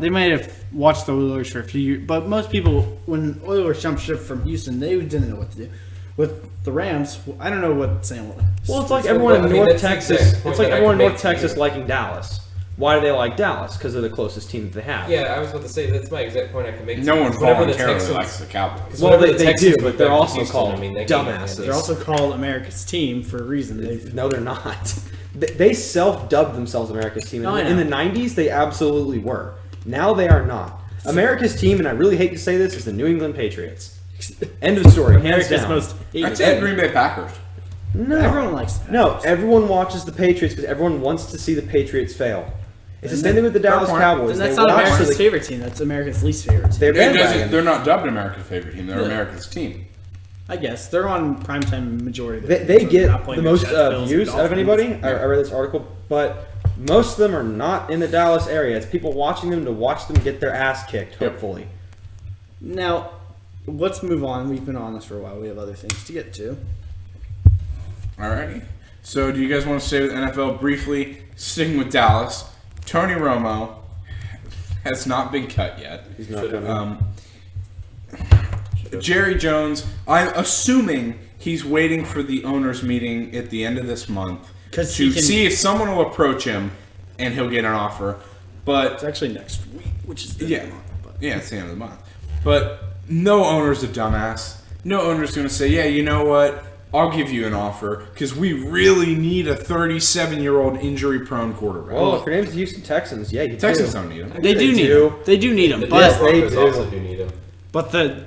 They may have watched the Oilers for a few years, but most people, when Oilers jumped ship from Houston, they didn't know what to do. With the Rams, I don't know what saying. Well, it's like everyone in I mean, North that's the Texas. exact point It's like that I everyone in can North make Texas here. liking Dallas. Why do they like Dallas? Because they're the closest team that they have. Yeah, I was about to say that's my exact point I can make. no one Whenever the voluntarily Texans- likes the Cowboys. Well, whenever they the do, Texans but moved they're back to also Houston, called I mean, they gave them dumbasses. They're also called America's team for a reason. No, they're not. They self-dubbed themselves America's team. Oh, I In the know. 90s, they absolutely were. Now they are not. America's team, and I really hate to say this, is the New England Patriots. End of story. Hands America's down. most I'd hated. say Green Bay Packers. No. Everyone likes that. No, everyone watches the Patriots because everyone wants to see the Patriots fail. It's the same thing with the Dallas Cowboys. And that's They not watch America's for the- favorite team. That's America's least favorite team. They're They're bandwagon. not dubbed America's favorite team. They're Yeah. America's team. I guess they're on primetime majority. Of They games, so they're get not playing the most Jets, Bills, and views out of Dolphins. anybody. I read this article, but most of them are not in the Dallas area. It's people watching them to watch them get their ass kicked, hopefully. Now, let's move on. We've been on this for a while. We have other things to get to. Alrighty. So, do you guys want to stay with NFL briefly? Sticking with Dallas, Tony Romo has not been cut yet. He's not gonna. Jerry Jones, I'm assuming he's waiting for the owners' meeting at the end of this month 'Cause to he can- see if someone will approach him and he'll get an offer. But It's actually next week, which is the yeah, Yeah, it's the end of the month. But no owner's a dumbass. No owner's going to say, yeah, you know what? I'll give you an offer because we really need a 37-year-old injury-prone quarterback. Well, if your name's the Houston Texans, yeah, you Texans do. don't need him. They do need him. They do need him. The But Denver Broncos they do. also do need him. both Denver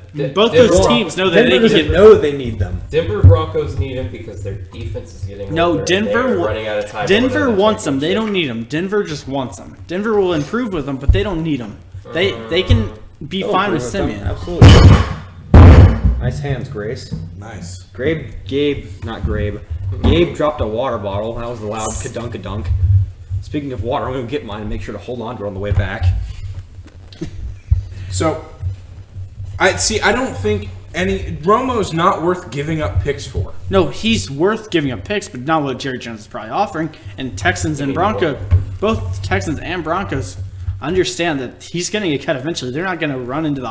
those teams know that Denver they can doesn't get. know they need them. Denver Broncos need him because their defense is getting No, older and Denver they're wa- running out of time. Denver wants them. They don't need them. Denver just wants them. Denver will improve with them, but they don't need them. They can be fine with Simeon. Absolutely. Nice hands, Grace. Nice. Gabe dropped a water bottle. That was the loud ka-dunk-a-dunk. Speaking of water, I'm going to get mine and make sure to hold on to it on the way back. So, I don't think Romo's not worth giving up picks for. No, he's worth giving up picks, but not what Jerry Jones is probably offering. And Texans and Broncos, both Texans and Broncos, understand that he's going to get cut eventually. They're not going to run into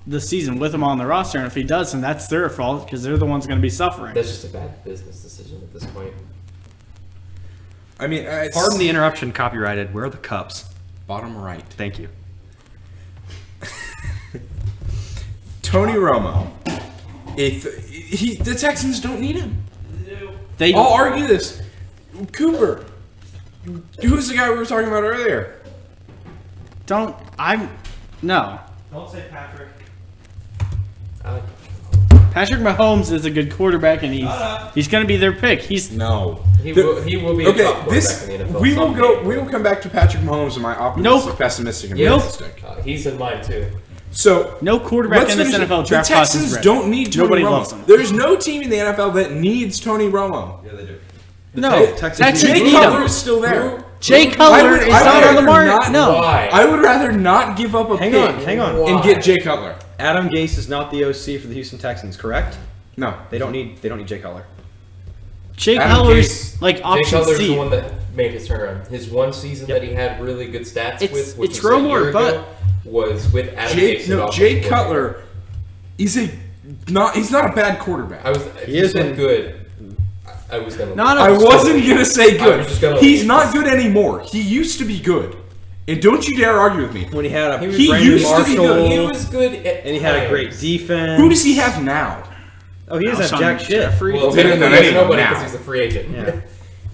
the season with him on the roster, and if he does, then that's their fault because they're the ones going to be suffering. That's just a bad business decision at this point. I mean, Pardon the interruption, copyrighted. Where are the cups? bottom right. Thank you. Tony Romo. The Texans don't need him. They I'll argue this. Cooper. Who's the guy we were talking about earlier? don't. No. Don't say Patrick. I like Patrick Mahomes is a good quarterback, and he's going to be their pick. No. He will be a top quarterback in the NFL. We will someday. go. We will come back to Patrick Mahomes and my optimistic, pessimistic, and realistic. He's in mine too. So No quarterback let's in this finish it. NFL draft The class is Texans ready. don't need Tony Nobody Romo. loves him. There's no team in the NFL that needs Tony Romo. Yeah, they do. No, Texans Jay need Cutler him. is still there. Jay Cutler is not on the market. No. Why? I would rather not give up a Hang pick on. Why? and get Jay Cutler. Adam Gase is not the OC for the Houston Texans, correct? No. They don't need Jay Cutler. Jay Adam Cutler's Gase- like Jay option Cutler's C. the one that made his turnaround. His one season that he had really good stats It's- with, which it's was a Romo or year Butt. ago, was with Adam Gase. Jay Cutler. He's not a bad quarterback. He isn't said good. I was gonna. Not a- I wasn't gonna say I good. was just gonna He's leave not this. good anymore. He used to be good, and don't you dare argue with me. When he had a He Brandon used to be Marshall, good. He was good at and he had a great times. defense. Who does he have now? Oh, he doesn't have Alshon jack shit. Jeffrey. Well, He doesn't technically have he has anyone nobody now. because he's a free agent. Yeah.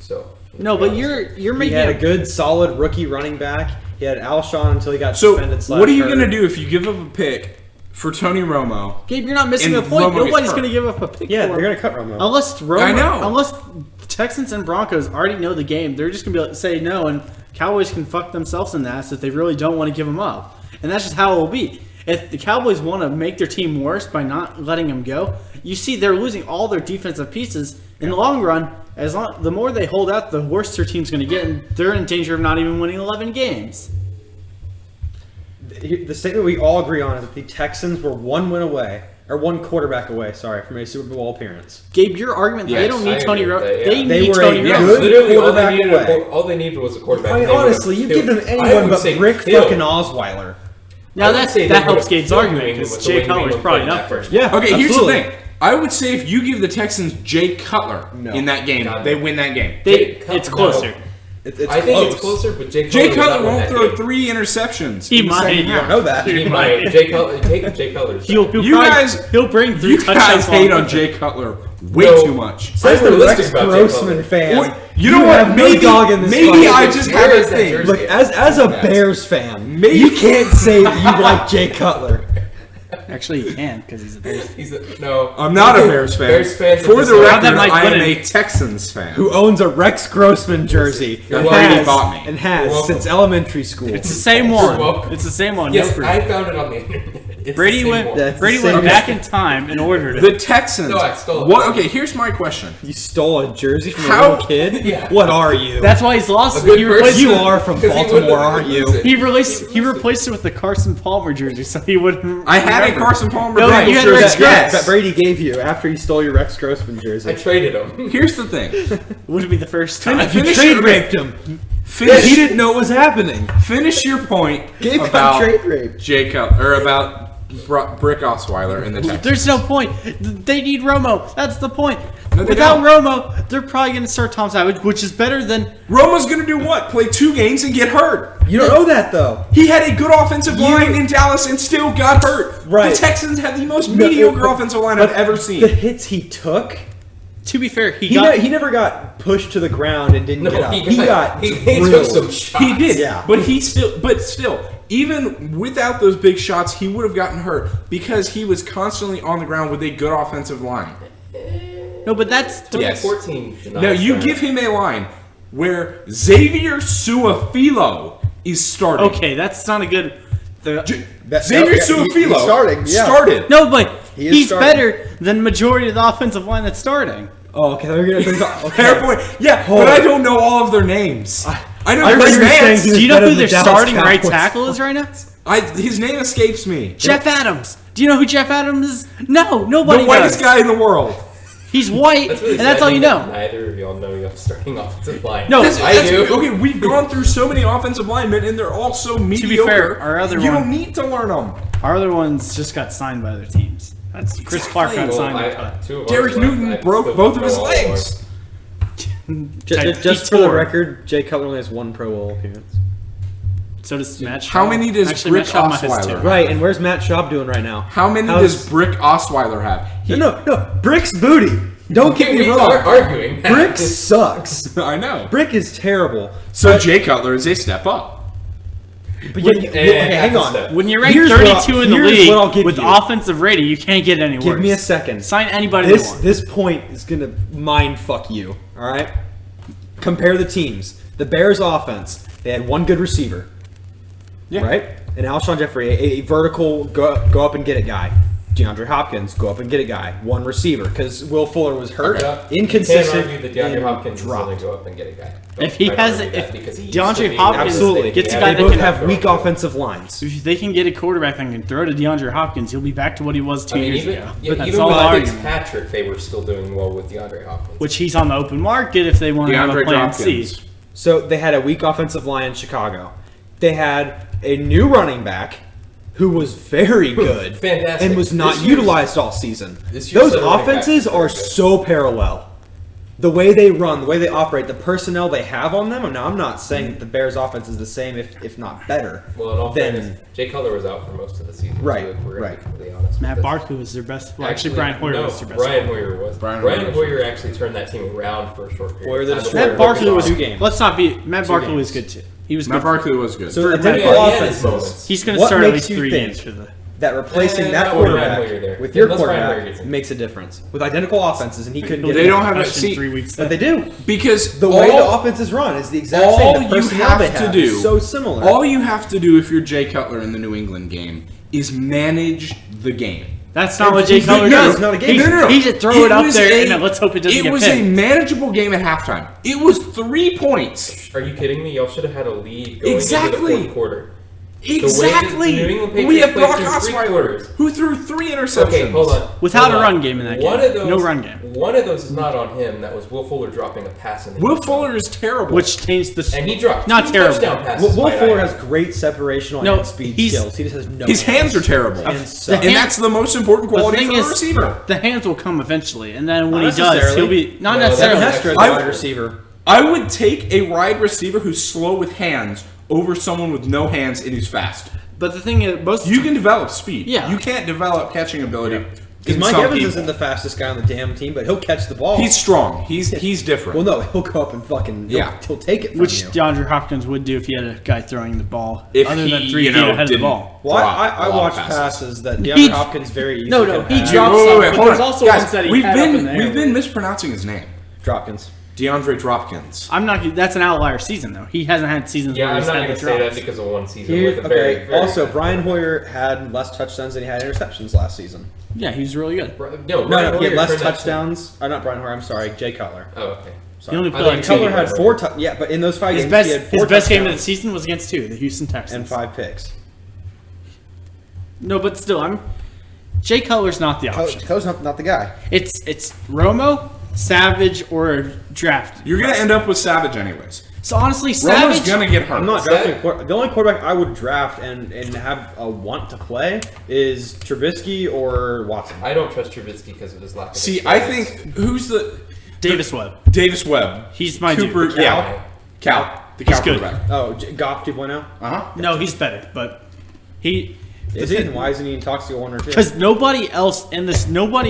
So. No, but you're He making had a it. good, solid rookie running back. He had Alshon until he got So suspended. what are you hurt. gonna do if you give up a pick for Tony Romo? Gabe, you're not missing And the point. Romo gets Nobody's hurt. going to give up a pick Yeah, for they're him. gonna cut Romo. Unless Romo, I know. Unless the Texans and Broncos already know the game, they're just going to say no, and Cowboys can fuck themselves in the ass if they really don't want to give him up. And that's just how it will be. If the Cowboys want to make their team worse by not letting him go, you see they're losing all their defensive pieces. In the long run, the more they hold out, the worse their team's going to get, and they're in danger of not even winning 11 games. The statement we all agree on is that the Texans were one quarterback away, from a Super Bowl appearance. Gabe, your argument they Yes, don't I need Tony agree with Romo. that, yeah. They They need were a Tony good Romo. Literally, quarterback all they needed was a quarterback. I mean, and they honestly, you would've give them killed- I anyone would but say Brick killed. fucking Osweiler. Now I would say they that helps would've Gabe's killed argument New England because with the Jay way New Cutler's England probably played not that first. Yeah. Okay, absolutely. here's the thing. I would say if you give the Texans Jay Cutler No. in that game, God. they win that game. It's closer. It's I think it's closer, but Jay Jay Cutler Cutler would not won't win throw that game. 3 interceptions. He in the might. second You half. don't know that. He might. Jay Cutler. He'll You guys- he'll bring 3 You touchdowns. guys hate along on with Jay it. Cutler way No. too much. Says I'm the realistic Rex about Jay Grossman Cutler. fan. What- You know what? have no Maybe, dog in this maybe fight. I just have Where a is that thing. jersey? Look, as a Bears fan, Maybe- you can't say that you like Jay Cutler. Actually, he can because he's a Bears. No. I'm not a Bears fan. Bears fans For the are How that record, Mike I am Glennon- a Texans fan. Who owns a Rex Grossman jersey You're and welcome. has, Bought me. and has You're welcome. since elementary school. It's the same You're one. welcome. It's the same one. Yes, no proof. I found it on the internet. It's Brady the same went. one. That's Brady the went same- back in time and ordered The it. Texans. No, I stole it. What? Okay, here's my question. You stole a jersey from How- a little kid? Yeah. What are you? That's why he's lost. A good He replaced, person. You are from 'Cause he Baltimore, wouldn't aren't you? lose it. he replaced it with the Carson Palmer jersey, so he wouldn't. I had a remember. Carson Palmer. No, Bengals you had jersey, Rex yes. that Brady gave you after you stole your Rex Grossman I jersey. traded him. Here's the thing. Would be the first time. You Finish trade your- raped him. Finish, He didn't know what was happening. finish your point Gabe got about trade raped. Jay Cutler, or about Brick Osweiler in the Texans. There's no point. They need Romo. That's the point. No, they Without don't. Romo, they're probably going to start Tom Savage, which is better than. Romo's going to do what? Play 2 games and get hurt. You don't know that though. He had a good offensive line in Dallas and still got hurt. Right. The Texans had the most mediocre offensive line I've ever seen. The hits he took, To be fair, he never got pushed to the ground and didn't get up. He got he took drilled. some shots. He did, Yeah. but still, even without those big shots, he would have gotten hurt because he was constantly on the ground with a good offensive line. No, but that's. 2014. Now you give him a line where Xavier Su'a-Filo is starting. Okay, that's not a good. Xavier Su'a-Filo he's starting, yeah. started. No, but He is he's starting. better than majority of the offensive line that's starting. Oh, okay. They're gonna. Fair point. Yeah, but I don't know all of their names. I know I Chris thought you were saying Vance. he was Do you know better who than their Dallas starting right Cowboys. tackle is right now? His name escapes me. Jeff Adams. Do you know who Jeff Adams is? No, nobody The whitest does. guy in the world. He's white, That's really and that's all you saddening know. that Neither of y'all know your starting offensive line. No, I do. Okay, we've gone through so many offensive linemen, and they're all so mediocre. fair, our other you one- don't need to learn them. Our other ones just got signed by other teams. That's Chris Clark got Well, signed. I- and cut. two of Derek ours left, Newton I broke still both of don't his know all legs. Just for the record, Jay Cutler only has 1 Pro Bowl appearance. So does Matt Schaub. How many does Actually, Brick Matt Schaub has Osweiler 2. have? Right, and where's Matt Schaub doing right now? How many How's- does Brick Osweiler have? No, Brick's booty. Don't get me We wrong. are arguing. that. Brick sucks. I know. Brick is terrible. So Jay Cutler is a step up. But okay, hang on. step. When you're ranked Here's what 32 in the here's what I'll league give with you. offensive rating, you can't get any worse. Give me a second. Sign anybody they want. This point is gonna mind fuck you. All right. Compare the teams. The Bears' offense. They had 1 good receiver. Yeah. Right. And Alshon Jeffrey, a vertical go up and get it guy. DeAndre Hopkins, go up and get a guy. 1 receiver because Will Fuller was hurt, inconsistent, You can't argue that DeAndre and Hopkins is dropped. only go up and get a guy. If he Don't has, argue that if because he used to DeAndre be- Hopkins Absolutely. gets a Yeah, guy They that both can, have weak offensive lines. if they can get a quarterback that can throw to DeAndre Hopkins, he'll be back to what he was 2 years ago. That's even all with the argument. Fitzpatrick, they were still doing well with DeAndre Hopkins. Which he's on the open market if they want to have a DeAndre plan C. Hopkins. So they had a weak offensive line in Chicago. They had a new running back who was very good Fantastic. and was not This year's- utilized all season. this year's Those running back offenses is are very good. so parallel. The way they run, the way they operate, the personnel they have on them. Now, I'm not saying that the Bears' offense is the same, if not better. Well, in all Then- fairness, Jay Cutler was out for most of the season. Right, too, if we're right. gonna be completely honest. Matt with this. Barkley was their best. Well, actually, Brian Hoyer no, was their best. Brian Hoyer was. Brian Brian Hoyer Hoyer actually turned that team around for a short period. Hoyer of the time destroyer. before Matt Barkley was. 2 games. Let's not be. Matt Barkley games. was good too. He was Matt good. Barkley was good. So For- identical yeah, he had his offenses. moments. He's going to What start at makes least you 3 think games for the. That replacing that not with Brian quarterback Hoyer there. with your Unless Brian Hoyer quarterback gets in. makes a difference. With identical offenses, and he couldn't get They it. don't have a Question see 3 weeks. But they do. because The way the offense is run is the exact all same. The you personnel have they to have do- is so similar. all you have to do if you're Jay Cutler in the New England game is manage the game. That's not what Jay No, Cutler no, does. it's not a game. He, No. he should throw it up was there and then let's hope it doesn't It get was picked. a manageable game at halftime. It was 3 points. Are you kidding me? Y'all should have had a lead going Exactly. into the fourth quarter. Exactly. The New England We Patriots have Brock played through 3 Osweiler, quarters. who threw 3 interceptions. Okay, hold on. Without Hold a on. run game in that One game. of those, No run game. One of those is not on him. That was Will Fuller dropping a pass in the Will end zone. Fuller is terrible. Which changed the. And he dropped Not 2 terrible. touchdown passes. Will might I Fuller add. has great separational No, and speed he's- skills. He just has no. his hands are terrible, And suck. and that's the most important But the quality thing for a is, receiver. the hands will come eventually, and then when Not he does, necessarily. he'll be not Well, Devin necessarily. Hester is a I- wide receiver. I would take a wide receiver who's slow with hands over someone with no hands and who's fast. But the thing is, most You can develop speed. Yeah. You can't develop catching ability. Because in Mike some Evans people. isn't the fastest guy on the damn team, but he'll catch the ball. He's strong. He's different. well, no, he'll go up and fucking he'll take it from which you. DeAndre Hopkins would do if he had a guy throwing the ball If other he, than 3 you feet know, ahead of the didn't- ball. Well, I drop a lot watched of passes that He- DeAndre Hopkins very easily No, could he have. dropped Wait, some, wait, but hold there's on. also Guys, ones that he we've had up in been the air we've been where- mispronouncing his name. Dropkins. DeAndre Dropkins. I'm not. That's an outlier season though. He hasn't had seasons Yeah, where I'm he's not had going the to say that drops. because of one season. Here, with a very, okay. very Also, bad Brian quarterback. Hoyer had less touchdowns than he had interceptions last season. Yeah, he was really good. No, No, Brian he had Hoyer less turned that team- touchdowns. Not Brian Hoyer. I'm sorry, Jay Cutler. Oh, okay. Sorry. He only I played thought like you two. Cutler Brian had Hoyer. 4. Yeah, but in those 5 His games, best, he had 4 his best game of the touchdowns season was against the Houston Texans. and 5 picks. No, but still, Jay Cutler's not the option. Cutler's not the guy. It's Romo, Savage, or draft. You're gonna end up with Savage anyways. So honestly, Romo's Savage. gonna get hurt. I'm not drafting the only quarterback I would draft and have a want to play is Trubisky or Watson. I don't trust Trubisky because of his lack of See, I experience. think who's the Davis Webb. Davis Webb. He's my Cooper, dude. yeah, Cal, the Cal He's good. quarterback. Oh, Goff 2.0? No, he's better, but he. Is he? Why isn't he in talks to go 1 or 2? Because nobody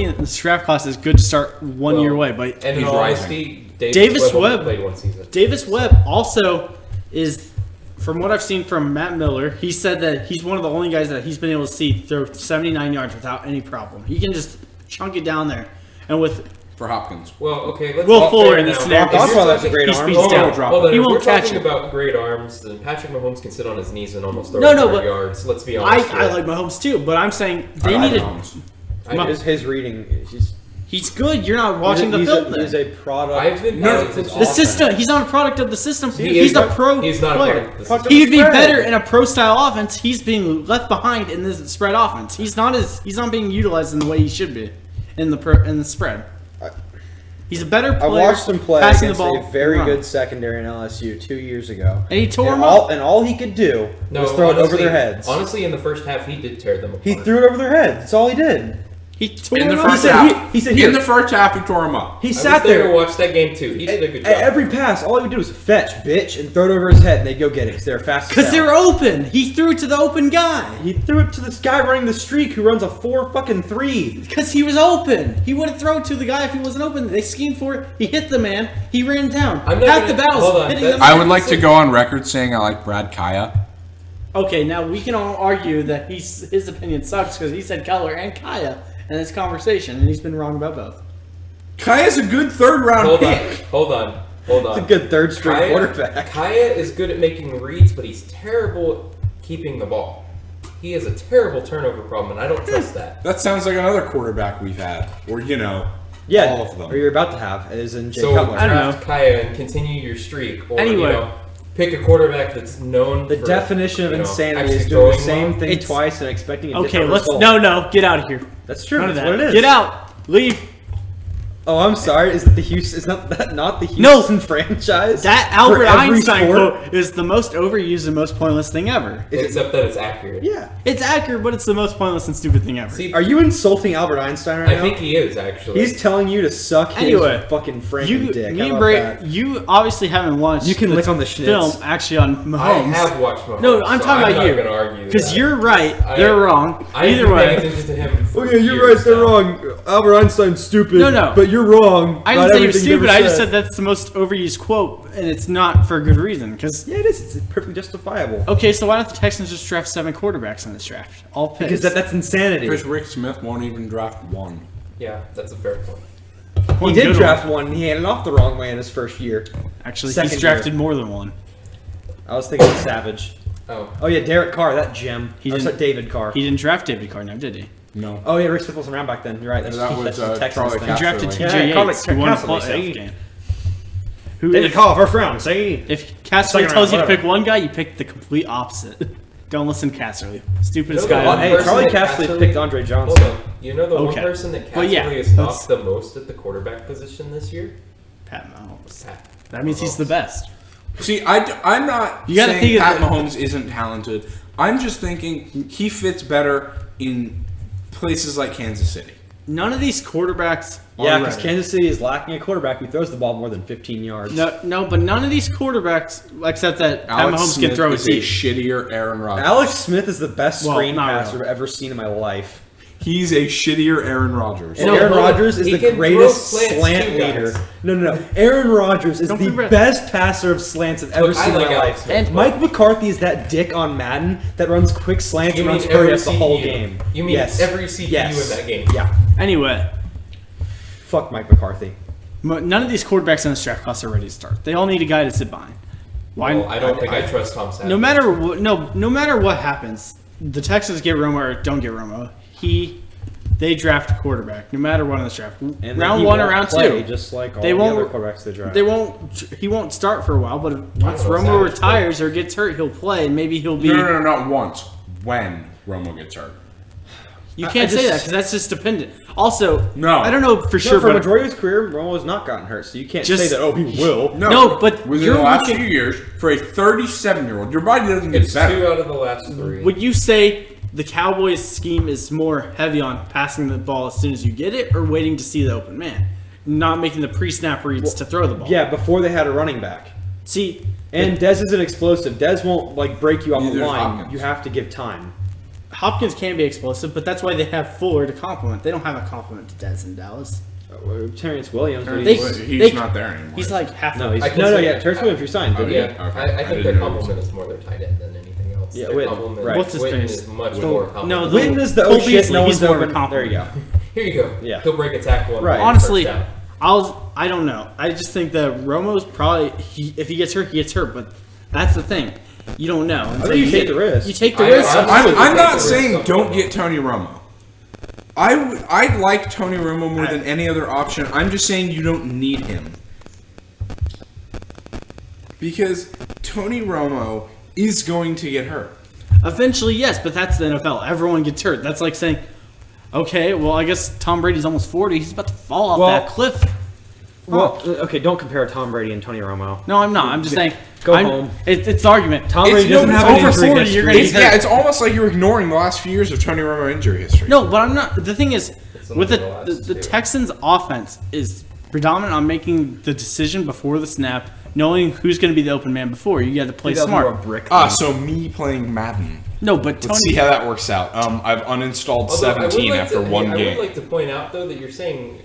in this draft class is good to start 1 year away. But And in He's all rising. honesty, Davis only Webb- played 1 season. Davis Webb also is, from what I've seen from Matt Miller, he said that he's one of the only guys that he's been able to see throw 79 yards without any problem. He can just chunk it down there, and with For Hopkins. Well, okay, let's Will be Fuller fair in this now. scenario, If you're Osweiler has a talking- great he arm. speeds Hold on, down. drop Hold on, He if won't we're catch talking it. about great arms, then Patrick Mahomes can sit on his knees and almost throw No, 100 but yards. Let's be honest. I like Mahomes too, but I'm saying they I like need to. Mahomes. His reading, He's good. You're not watching the film. He's then. a product. I've been No, paying the attention. The system. He's not a product of the system. He He's is a not- pro he's not a player. product of the system. He'd be Spread. better in a pro style offense. He's being left behind in this spread offense. He's not being utilized in the way he should be in the spread. He's a better player. I watched him play passing against the ball a very and run. good secondary in LSU 2 years ago. And he tore and him all, up. And all he could do No, was throw it over honestly- their heads. Honestly, in the first half, he did tear them apart. He threw it over their heads. That's all he did. He tore In the him first up. half. he said in here. the first half, he tore him up. He I sat was there there. to watch that game too. He did a good job. At every pass, all he would do was fetch, bitch, and throw it over his head, and they'd go get it because they're fast. Because they're open. He threw it to the open guy. He threw it to this guy running the streak who runs a 4-3. Because he was open. He would have thrown it to the guy if he wasn't open. They schemed for it. He hit the man. He ran down. I'm not Half the gonna- hold battles on, hitting that's- the I man. would like to go on record saying I like Brad Kaya. Okay, now we can all argue that his opinion sucks because he said Keller and Kaya in this conversation, and he's been wrong about both. Kaya's a good third round Hold on, pick. hold on, hold on. It's a good third string quarterback. Kaya is good at making reads, but he's terrible at keeping the ball. He has a terrible turnover problem, and I don't trust that. That sounds like another quarterback we've had, or Yeah, all of them. or you're about to have, as in Jay So Cutler. I don't draft Kaya and continue your streak, or Anyway. pick a quarterback that's known. The for, definition of insanity actually is doing the throwing same well. thing It's- twice and expecting a Okay, different let's result. no, get out of here. That's true. None of That's that. what it is. Get out. Leave. Oh, I'm sorry. Is that the Houston? Is not the No. Houston franchise? That For Albert every Einstein sport? quote is the most overused and most pointless thing ever. Except that it's accurate. Yeah. It's accurate, but it's the most pointless and stupid thing ever. See, Are you insulting Albert Einstein right I now? think he is actually. He's telling you to suck Anyway, his fucking Franken you, dick. me How and about Bray, that? you obviously haven't watched. You can the lick on the schnitz. film actually on Mahomes. I have watched Mahomes. No, I'm so talking about I'm you. not gonna argue Because that. you're right, I- they're wrong. I've Either been paying way, attention to him. For Okay, you're years right. They're now. wrong. Albert Einstein's stupid. No. But you're wrong. I about didn't say you're everything stupid. ever I just said that's the most overused quote, and it's not for a good reason. Because Yeah, it is. It's perfectly justifiable. okay, so why don't the Texans just draft 7 quarterbacks in this draft? All picks. Because that's insanity. Because Rick Smith won't even draft one. Yeah, that's a fair point. He One did good draft one. one. And he handed off the wrong way in his first year. Actually, second he's drafted year. more than one. I was thinking of Savage. Oh, Oh yeah, Derek Carr, that gem. He He didn't- David Carr. He didn't draft David Carr, now did he? No. Oh yeah, Rick Smith wasn't around back then. You're right. That's, That was, that's the Texans Charlie thing. He Castro. drafted Yeah, TJ Colin Yates, who won a Castle, playoff see? game. Who, David if, Carr, first round. See? if Casserly Second tells you round, to pick whatever. one guy, you pick the complete opposite. Don't listen to Casserly. Stupidest You know guy. the on one Hey, earth. person Charlie that Castley Casserly- picked Andre hold Johnson. on. You know the Okay. one person that Well, yeah, Casserly has that's- knocked the most at the quarterback position this year? Pat Mahomes. Pat That means he's the Mahomes. best. See, I'm not You gotta saying think of Pat the- Mahomes isn't talented. I'm just thinking he fits better in places like Kansas City. None of these quarterbacks. Yeah, are because ready. Kansas City is lacking a quarterback who throws the ball more than 15 yards. No, but none of these quarterbacks, except that Pat Alex Mahomes Smith can throw a is a deep. shittier Aaron Rodgers. Alex Smith is the best Well, screen not passer really. I've ever seen in my life. He's a shittier Aaron Rodgers. And No, Aaron hold on. Rodgers is He the can throw greatest slants slant too, guys. leader. No. Aaron Rodgers is Don't the forget- best passer of slants I've ever Look, I seen in like my Alex life. Smith, And but- Mike McCarthy is that dick on Madden that runs quick slants You and mean runs hurry every up the whole CPU? game. You mean yes. every CPU yes. in that game? Yeah. Anyway, Fuck Mike McCarthy. none of these quarterbacks in this draft class are ready to start. They all need a guy to sit behind. Why? Well, I don't think I trust Tom Savage. No matter what happens, the Texans get Romo or don't get Romo. They draft a quarterback no matter what in this draft. And Round he 1 or won't round play, 2. just like all They the won't- other quarterbacks they draft. They won't. He won't start for a while, but once know Romo Savage retires or gets hurt, he'll play, and maybe he'll be. No, not once. When Romo gets hurt. You can't say that because that's just dependent. Also, No. I don't know for sure, No, for a but majority of his career, Romo has not gotten hurt, so you can't Just- say that. Oh, he will. No, but within you're the last looking- few years, for a 37-year-old, your body doesn't get It's better. 2 out of the last 3. would you say the Cowboys' scheme is more heavy on passing the ball as soon as you get it, or waiting to see the open man, not making the pre-snap reads to throw the ball? Yeah, before they had a running back. See, And Dez isn't explosive. Dez won't break you off Neither the is line. Hopkins. You have to give time. Hopkins can be explosive, but that's why they have Fuller to complement. They don't have a complement to Dez in Dallas. Terrence Williams. But They- He's not there anymore. He's like half. no, he's I can no, say- yeah. Terrence Williams resigned, didn't he? Yeah, Okay. I I think didn't their know. compliment is more their tight end than anything else. Yeah, Their Witten, compliment, right. What's his Witten face? is much No, more no, compliment. the- Witten is the Cole oh shit, Beasley, no he's one's more of a open. compliment. There you go. Here you go. Yeah. He'll break a tackle. Right. Honestly, first down. I don't know. I just think that Romo's probably if he gets hurt, he gets hurt. But that's the thing. You don't know. I think you take the risk. You take the I- risk. I'm- I'm Take not the saying risk. don't get Tony Romo. I like Tony Romo more than any other option. I'm just saying you don't need him. Because Tony Romo is going to get hurt. Eventually, yes, but that's the NFL. Everyone gets hurt. That's like saying, okay, well, I guess Tom Brady's almost 40. He's about to fall off Well- that cliff. Well, okay, don't compare Tom Brady and Tony Romo. No, I'm not. I'm just saying. Go home. It's the argument. Tom It's- Brady doesn't no, have it's an over injury 40, history. you're gonna It's, get yeah, hurt. it's almost like you're ignoring the last few years of Tony Romo injury history. No, but I'm not. The thing is, with only the last the two. Texans' offense is predominant on making the decision before the snap, knowing who's going to be the open man before. You got to play He doesn't do a smart. brick So me playing Madden. No, but Let's see Tony. how that works out. I've uninstalled Although, I would 17 like after to- one I game. would like to point out, though, that you're saying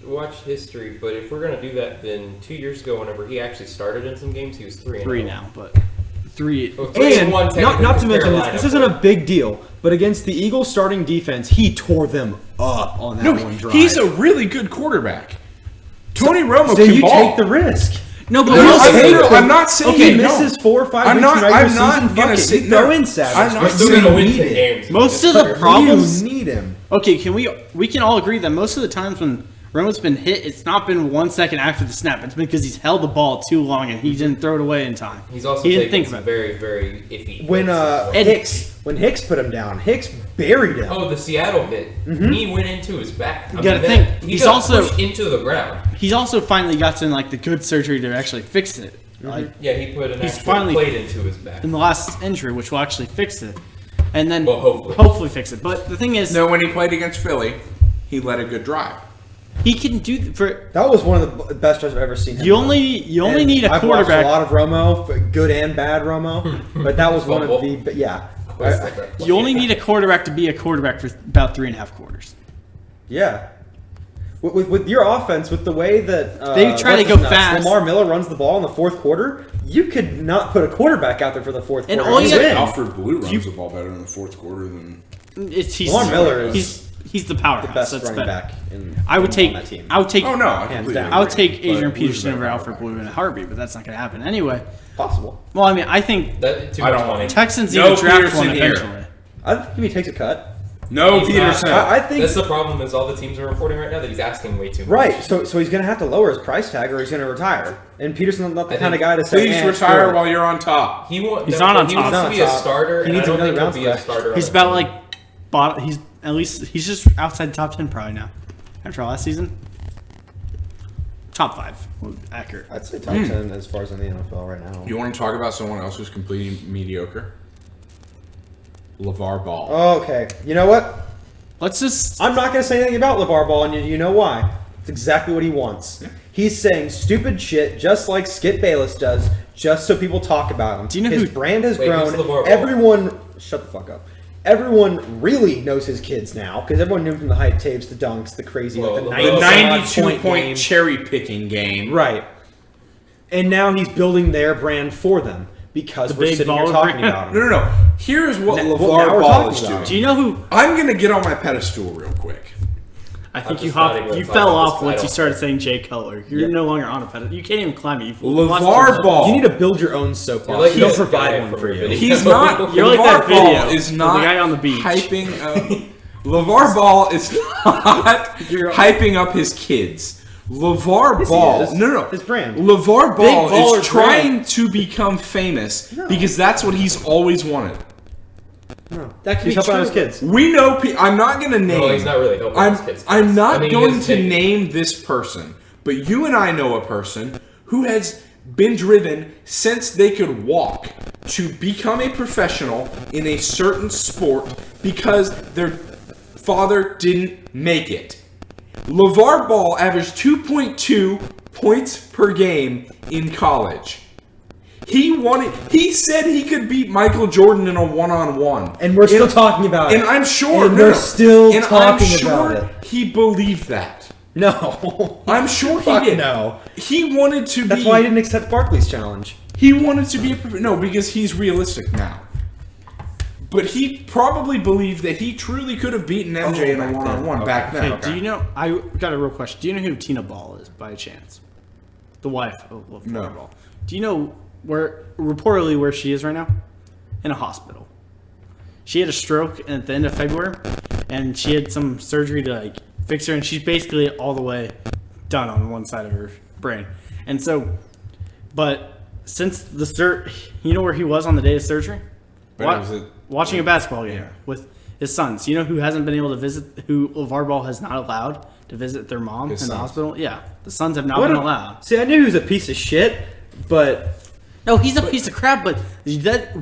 watch history, but if we're going to do that, then 2 years ago, whenever he actually started in some games, he was 3-0. 3 now, but 3. Well, 3-1 And not technically to mention Carolina, this isn't a but- big deal, but against the Eagles starting defense, he tore them up on that No, one drive. he's a really good quarterback. Tony Romo so can you ball. take the risk. No, but No, we I'm, also- take no, the- I'm not saying Okay, no. misses 4 or 5 I'm weeks not- in regular I'm not season. gonna Fuck it. sit You throw there. in I'm Savage. not but We're still you going to win need 10 it. games. Most of the You problems. need him. Okay, we can all agree that most of the times when Romo's been hit, it's not been 1 second after the snap. It's been because he's held the ball too long and he didn't throw it away in time. He's also he didn't taken think some about it. very, very iffy. When hits as well. Ed- Hicks put him down, Hicks buried him. Oh, the Seattle hit. He went into his back. You gotta think, He he's got also- pushed into the ground. He's also finally got to like the good surgery to actually fix it. Like Yeah, he put an He's actual finally- plate into his back. in the last injury, which will actually fix it, and then Well, hopefully. fix it. But the thing is, No, when he played against Philly, he led a good drive. he can do for. That was one of the best drives I've ever seen. him You on. only And need a I've quarterback. watched a lot of Romo, but good and bad Romo, but that was one of Fumble. the yeah. You only need a quarterback to be a quarterback for about 3.5 quarters. Yeah. With your offense, with the way that They try to what's go his nuts, fast. Lamar Miller runs the ball in the fourth quarter. You could not put a quarterback out there for the fourth And quarter. all you and gotta- win. Alfred Blue runs the ball better in the fourth quarter than. He's Lamar Miller is he's the the powerhouse. best That's running better. back. I would on take that team. Oh no, I Hands completely down. I would agree. take Adrian But Blue's Peterson better over Alfred quarterback. Blue in a heartbeat, but that's not going to happen anyway. Possible. Well, I mean, I think That, too I much don't money. want Texans No need to draft Peterson one here. eventually. I think he takes a cut. No He's Peterson. not. I think That's the problem. Is all the teams are reporting right now that he's asking way too much. right. So he's going to have to lower his price tag, or he's going to retire. And Peterson's not the I kind of think- guy to say, Please "Eh, retire screw it." while you're on top. He wants. He's not on He top. wants to He's be not a on top. starter. He and I needs don't think another he'll be a bounce back. starter. He's on a about team. like he's at least he's just outside the top 10 probably now. After last season, top 5, accurate. I'd say top 10 as far as in the NFL right now. You want to talk about someone else who's completely mediocre? LeVar Ball. Okay. You know what? Let's just I'm not going to say anything about LeVar Ball, and you know why? It's exactly what he wants. He's saying stupid shit just like Skip Bayless does, just so people talk about him. Do you know his who- brand has Wait, who's grown. LeVar Ball? Everyone, shut the fuck up. Everyone really knows his kids now because everyone knew him from the hype tapes, the dunks, the crazy, Well, like the the 92 point game. cherry picking game. Right. And now he's building their brand for them because The we're big sitting here baller talking brand. about No, him. no, no. Here's what Now- LeVar now we're Ball talking is about doing. it. do you know who I'm going to get on my pedestal real quick. I think I'm you just not even you gonna fell talk about off this once you title. started saying Jay Cutler. You're Yeah. no longer on a pedestal. You can't even climb it. LeVar Ball. You need to build your own soapbox. You're like He'll that provide guy one from for the you. video. He's not. You're like LeVar that Ball video is of not the guy on the beach. hyping. LeVar Ball is not hyping up his kids. LeVar Yes, he Ball, is. no, His brand. LeVar Ball baller is trying to become famous because that's what he's always wanted. No. That could He's be helping out his true. kids. We know. I'm not going to name. No, he's not really helping his kids. I'm not I mean, he going is to taking- name this person, but you and I know a person who has been driven since they could walk to become a professional in a certain sport because their father didn't make it. LaVar Ball averaged 2.2 points per game in college. He said he could beat Michael Jordan in a one-on-one. And we're still talking about it. And I'm sure. And we're still and talking I'm sure about it. he believed that. No. I'm sure he Fuck did. no. He wanted to be. That's why he didn't accept Barkley's challenge. He wanted to be no, because he's realistic now. But he probably believed that he truly could have beaten MJ in a one-on-one back then. Hey, do you know? I got a real question. Do you know who Tina Ball is by chance? The wife of LaVar No. Ball. Do you know where she is right now? In a hospital. She had a stroke at the end of February, and she had some surgery to fix her, and she's basically all the way done on one side of her brain. And so, but since you know where he was on the day of surgery? Watching a basketball game with his sons. You know who hasn't been able to visit, who LaVar Ball has not allowed to visit their mom in the hospital? Yeah, the sons have not been allowed. See, I knew he was a piece of shit, but... No, he's a piece of crap, but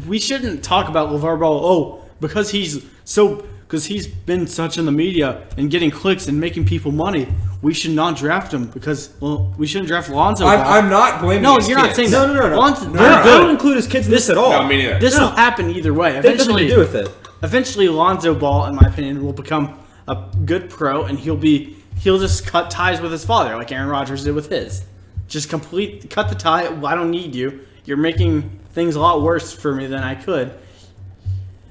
we shouldn't talk about LaVar Ball, because he's been such in the media and getting clicks and making people money. We should not draft him because, we shouldn't draft Lonzo Ball. I'm not blaming No, his you're not kids. saying No, that. no, no. Lonzo, I they're good. don't include his kids in this at all. No, me neither. This will happen either way. That has nothing to do with it. Eventually, Lonzo Ball, in my opinion, will become a good pro, and he'll just cut ties with his father, like Aaron Rodgers did with his. Just cut the tie. I don't need you. You're making things a lot worse for me than I could.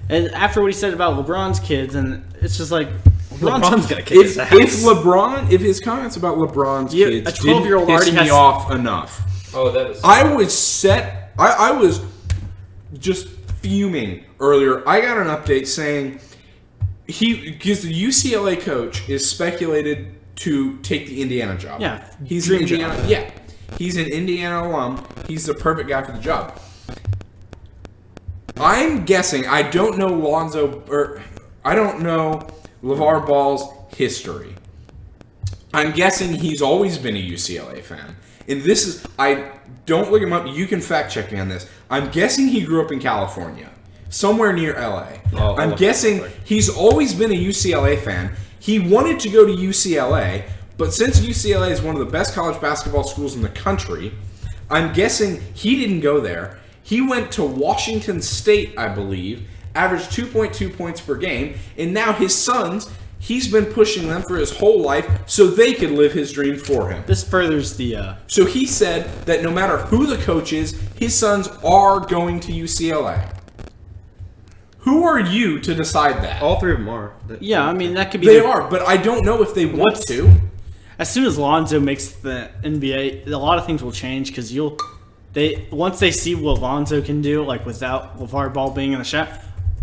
And after what he said about LeBron's kids, and it's just like LeBron's gonna kick his ass. If his comments about LeBron's kids a 12-year-old didn't piss already me off enough. Oh, that was. I was just fuming earlier. I got an update saying because the UCLA coach is speculated to take the Indiana job. Yeah, he's dream an Indiana. job. Yeah, he's an Indiana alum. He's the perfect guy for the job. I'm guessing. I don't know LaVar Ball's history. I'm guessing he's always been a UCLA fan. And this is, don't look him up. You can fact check me on this. I'm guessing he grew up in California, somewhere near LA. I'm guessing he's always been a UCLA fan. He wanted to go to UCLA, but since UCLA is one of the best college basketball schools in the country, I'm guessing he didn't go there. He went to Washington State, I believe, averaged 2.2 points per game, and now his sons, he's been pushing them for his whole life so they could live his dream for him. This furthers the... So he said that no matter who the coach is, his sons are going to UCLA. Who are you to decide that? All three of them are. Yeah, I mean, that could be... They are, but I don't know if they want to. As soon as Lonzo makes the NBA, a lot of things will change because once they see what Lonzo can do, like without LaVar Ball being in the shot.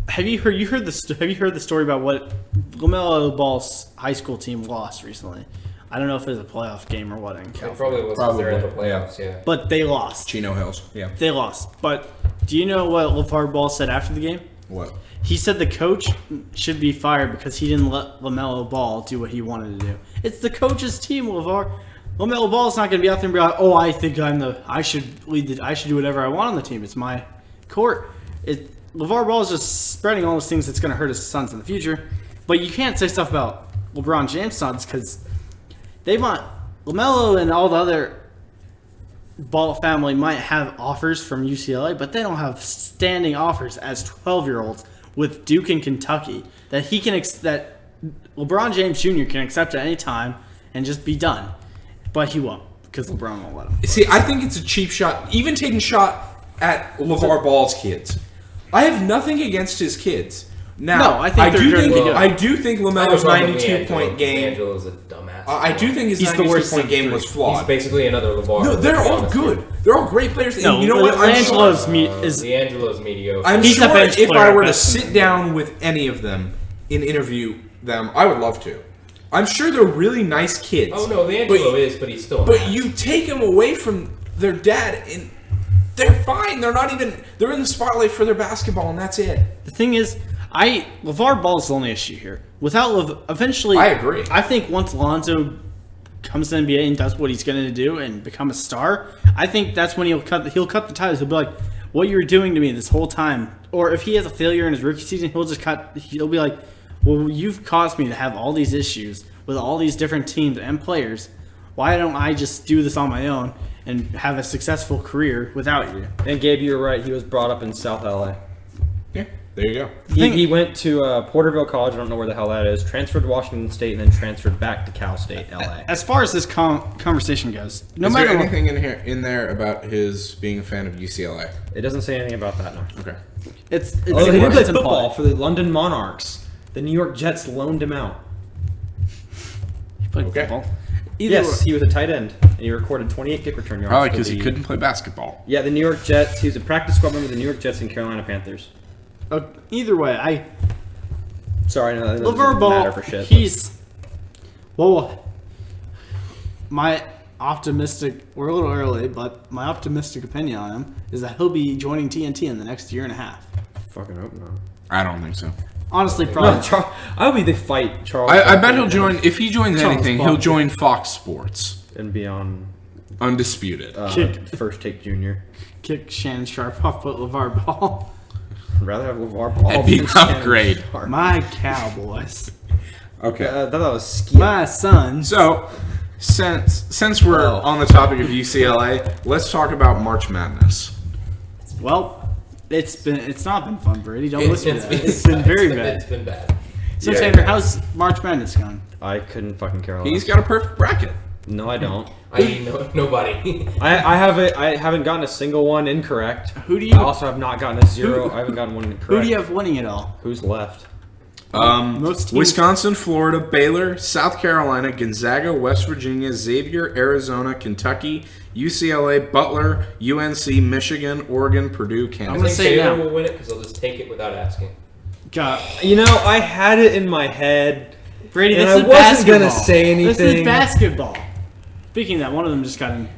Have you heard the story about what LaMelo Ball's high school team lost recently? I don't know if it was a playoff game or what in California. It probably was because they're in the playoffs, yeah. But they lost. Chino Hills, yeah. They lost. But do you know what LaVar Ball said after the game? What? He said the coach should be fired because he didn't let LaMelo Ball do what he wanted to do. It's the coach's team, LaVar. LaMelo Ball's not going to be out there and be like, "Oh, I think I should do whatever I want on the team. It's my court." LaVar Ball is just spreading all those things that's going to hurt his sons in the future. But you can't say stuff about LeBron James' sons because they want LaMelo and all the other Ball family might have offers from UCLA, but they don't have standing offers as 12-year-olds with Duke and Kentucky that that LeBron James Jr. can accept at any time and just be done. But he won't because LeBron won't let him. See, I think it's a cheap shot, even taking a shot at LaVar Ball's kids. I have nothing against his kids. Now, No, I think I do think LaMelo's 92-point game. D'Angelo's a dumbass. I do think his He's the worst 92-point game was He's flawed. basically another LaVar. No, they're all good. They're all great players. And No, you know what? D'Angelo's D'Angelo's mediocre. I'm He's a sure bench if I player, were to but- sit down with any of them and interview them, I would love to. I'm sure they're really nice kids. Oh no, D'Angelo is, but he's still. But you take them away from their dad, and they're fine. They're not even. They're in the spotlight for their basketball, and that's it. The thing is, LeVar Ball is the only issue here. Without eventually, I agree. I think once Lonzo comes to the NBA and does what he's going to do and become a star, I think that's when he'll cut the ties. He'll be like, "What you were doing to me this whole time." Or if he has a failure in his rookie season, he'll be like, "Well, you've caused me to have all these issues with all these different teams and players. Why don't I just do this on my own and have a successful career without you?" And Gabe, you were right. He was brought up in South LA. Yeah, there you go. He went to Porterville College. I don't know where the hell that is. Transferred to Washington State and then transferred back to Cal State, LA. As far as this conversation goes, Is there anything in there about his being a fan of UCLA? It doesn't say anything about that, no. Okay. it's He did play in football play. for the London Monarchs. The New York Jets loaned him out. He played Okay. football. Yes, he was a tight end, and he recorded 28 kick return yards. Probably for because he the- couldn't play basketball. Yeah, the New York Jets. He was a practice squad member of the New York Jets and Carolina Panthers. Either way, Sorry, no, that LeVar doesn't matter Ball, for shit. my optimistic, we're a little early, but my optimistic opinion on him is that he'll be joining TNT in the next year and a half. Fucking hope no. I don't think so. Honestly, No, probably. I hope they fight Charles. I bet he'll join. If he joins Charles anything, Bond. he'll join Fox Sports. and be on Undisputed. First Take Junior. Kick Shannon Sharp off, put LeVar Ball. I'd rather have LeVar Ball. That'd be than an Shannon upgrade. Sharp. My Cowboys. Okay. I thought that was Skip. My Suns. So, since we're Oh. on the topic of UCLA, let's talk about March Madness. Well, it's not been fun, Brady. Don't It's listen to that. It's been very bad. It's been bad. So, Yeah. Tanner, how's March Madness going? I couldn't fucking care less. He's got a perfect bracket. No, I don't. Nobody. I haven't gotten a single one incorrect. Who do you- I also have not gotten a zero. I haven't gotten one incorrect. Who do you have winning it all? Who's left? Most teams- Wisconsin, Florida, Baylor, South Carolina, Gonzaga, West Virginia, Xavier, Arizona, Kentucky, UCLA, Butler, UNC, Michigan, Oregon, Purdue, I Kansas. gonna think say Baylor now. will win it because they'll just take it without asking. God. You know, I had it in my head. Brady, And this I is wasn't basketball. gonna say This is anything. basketball. Speaking of that, one of them just got in.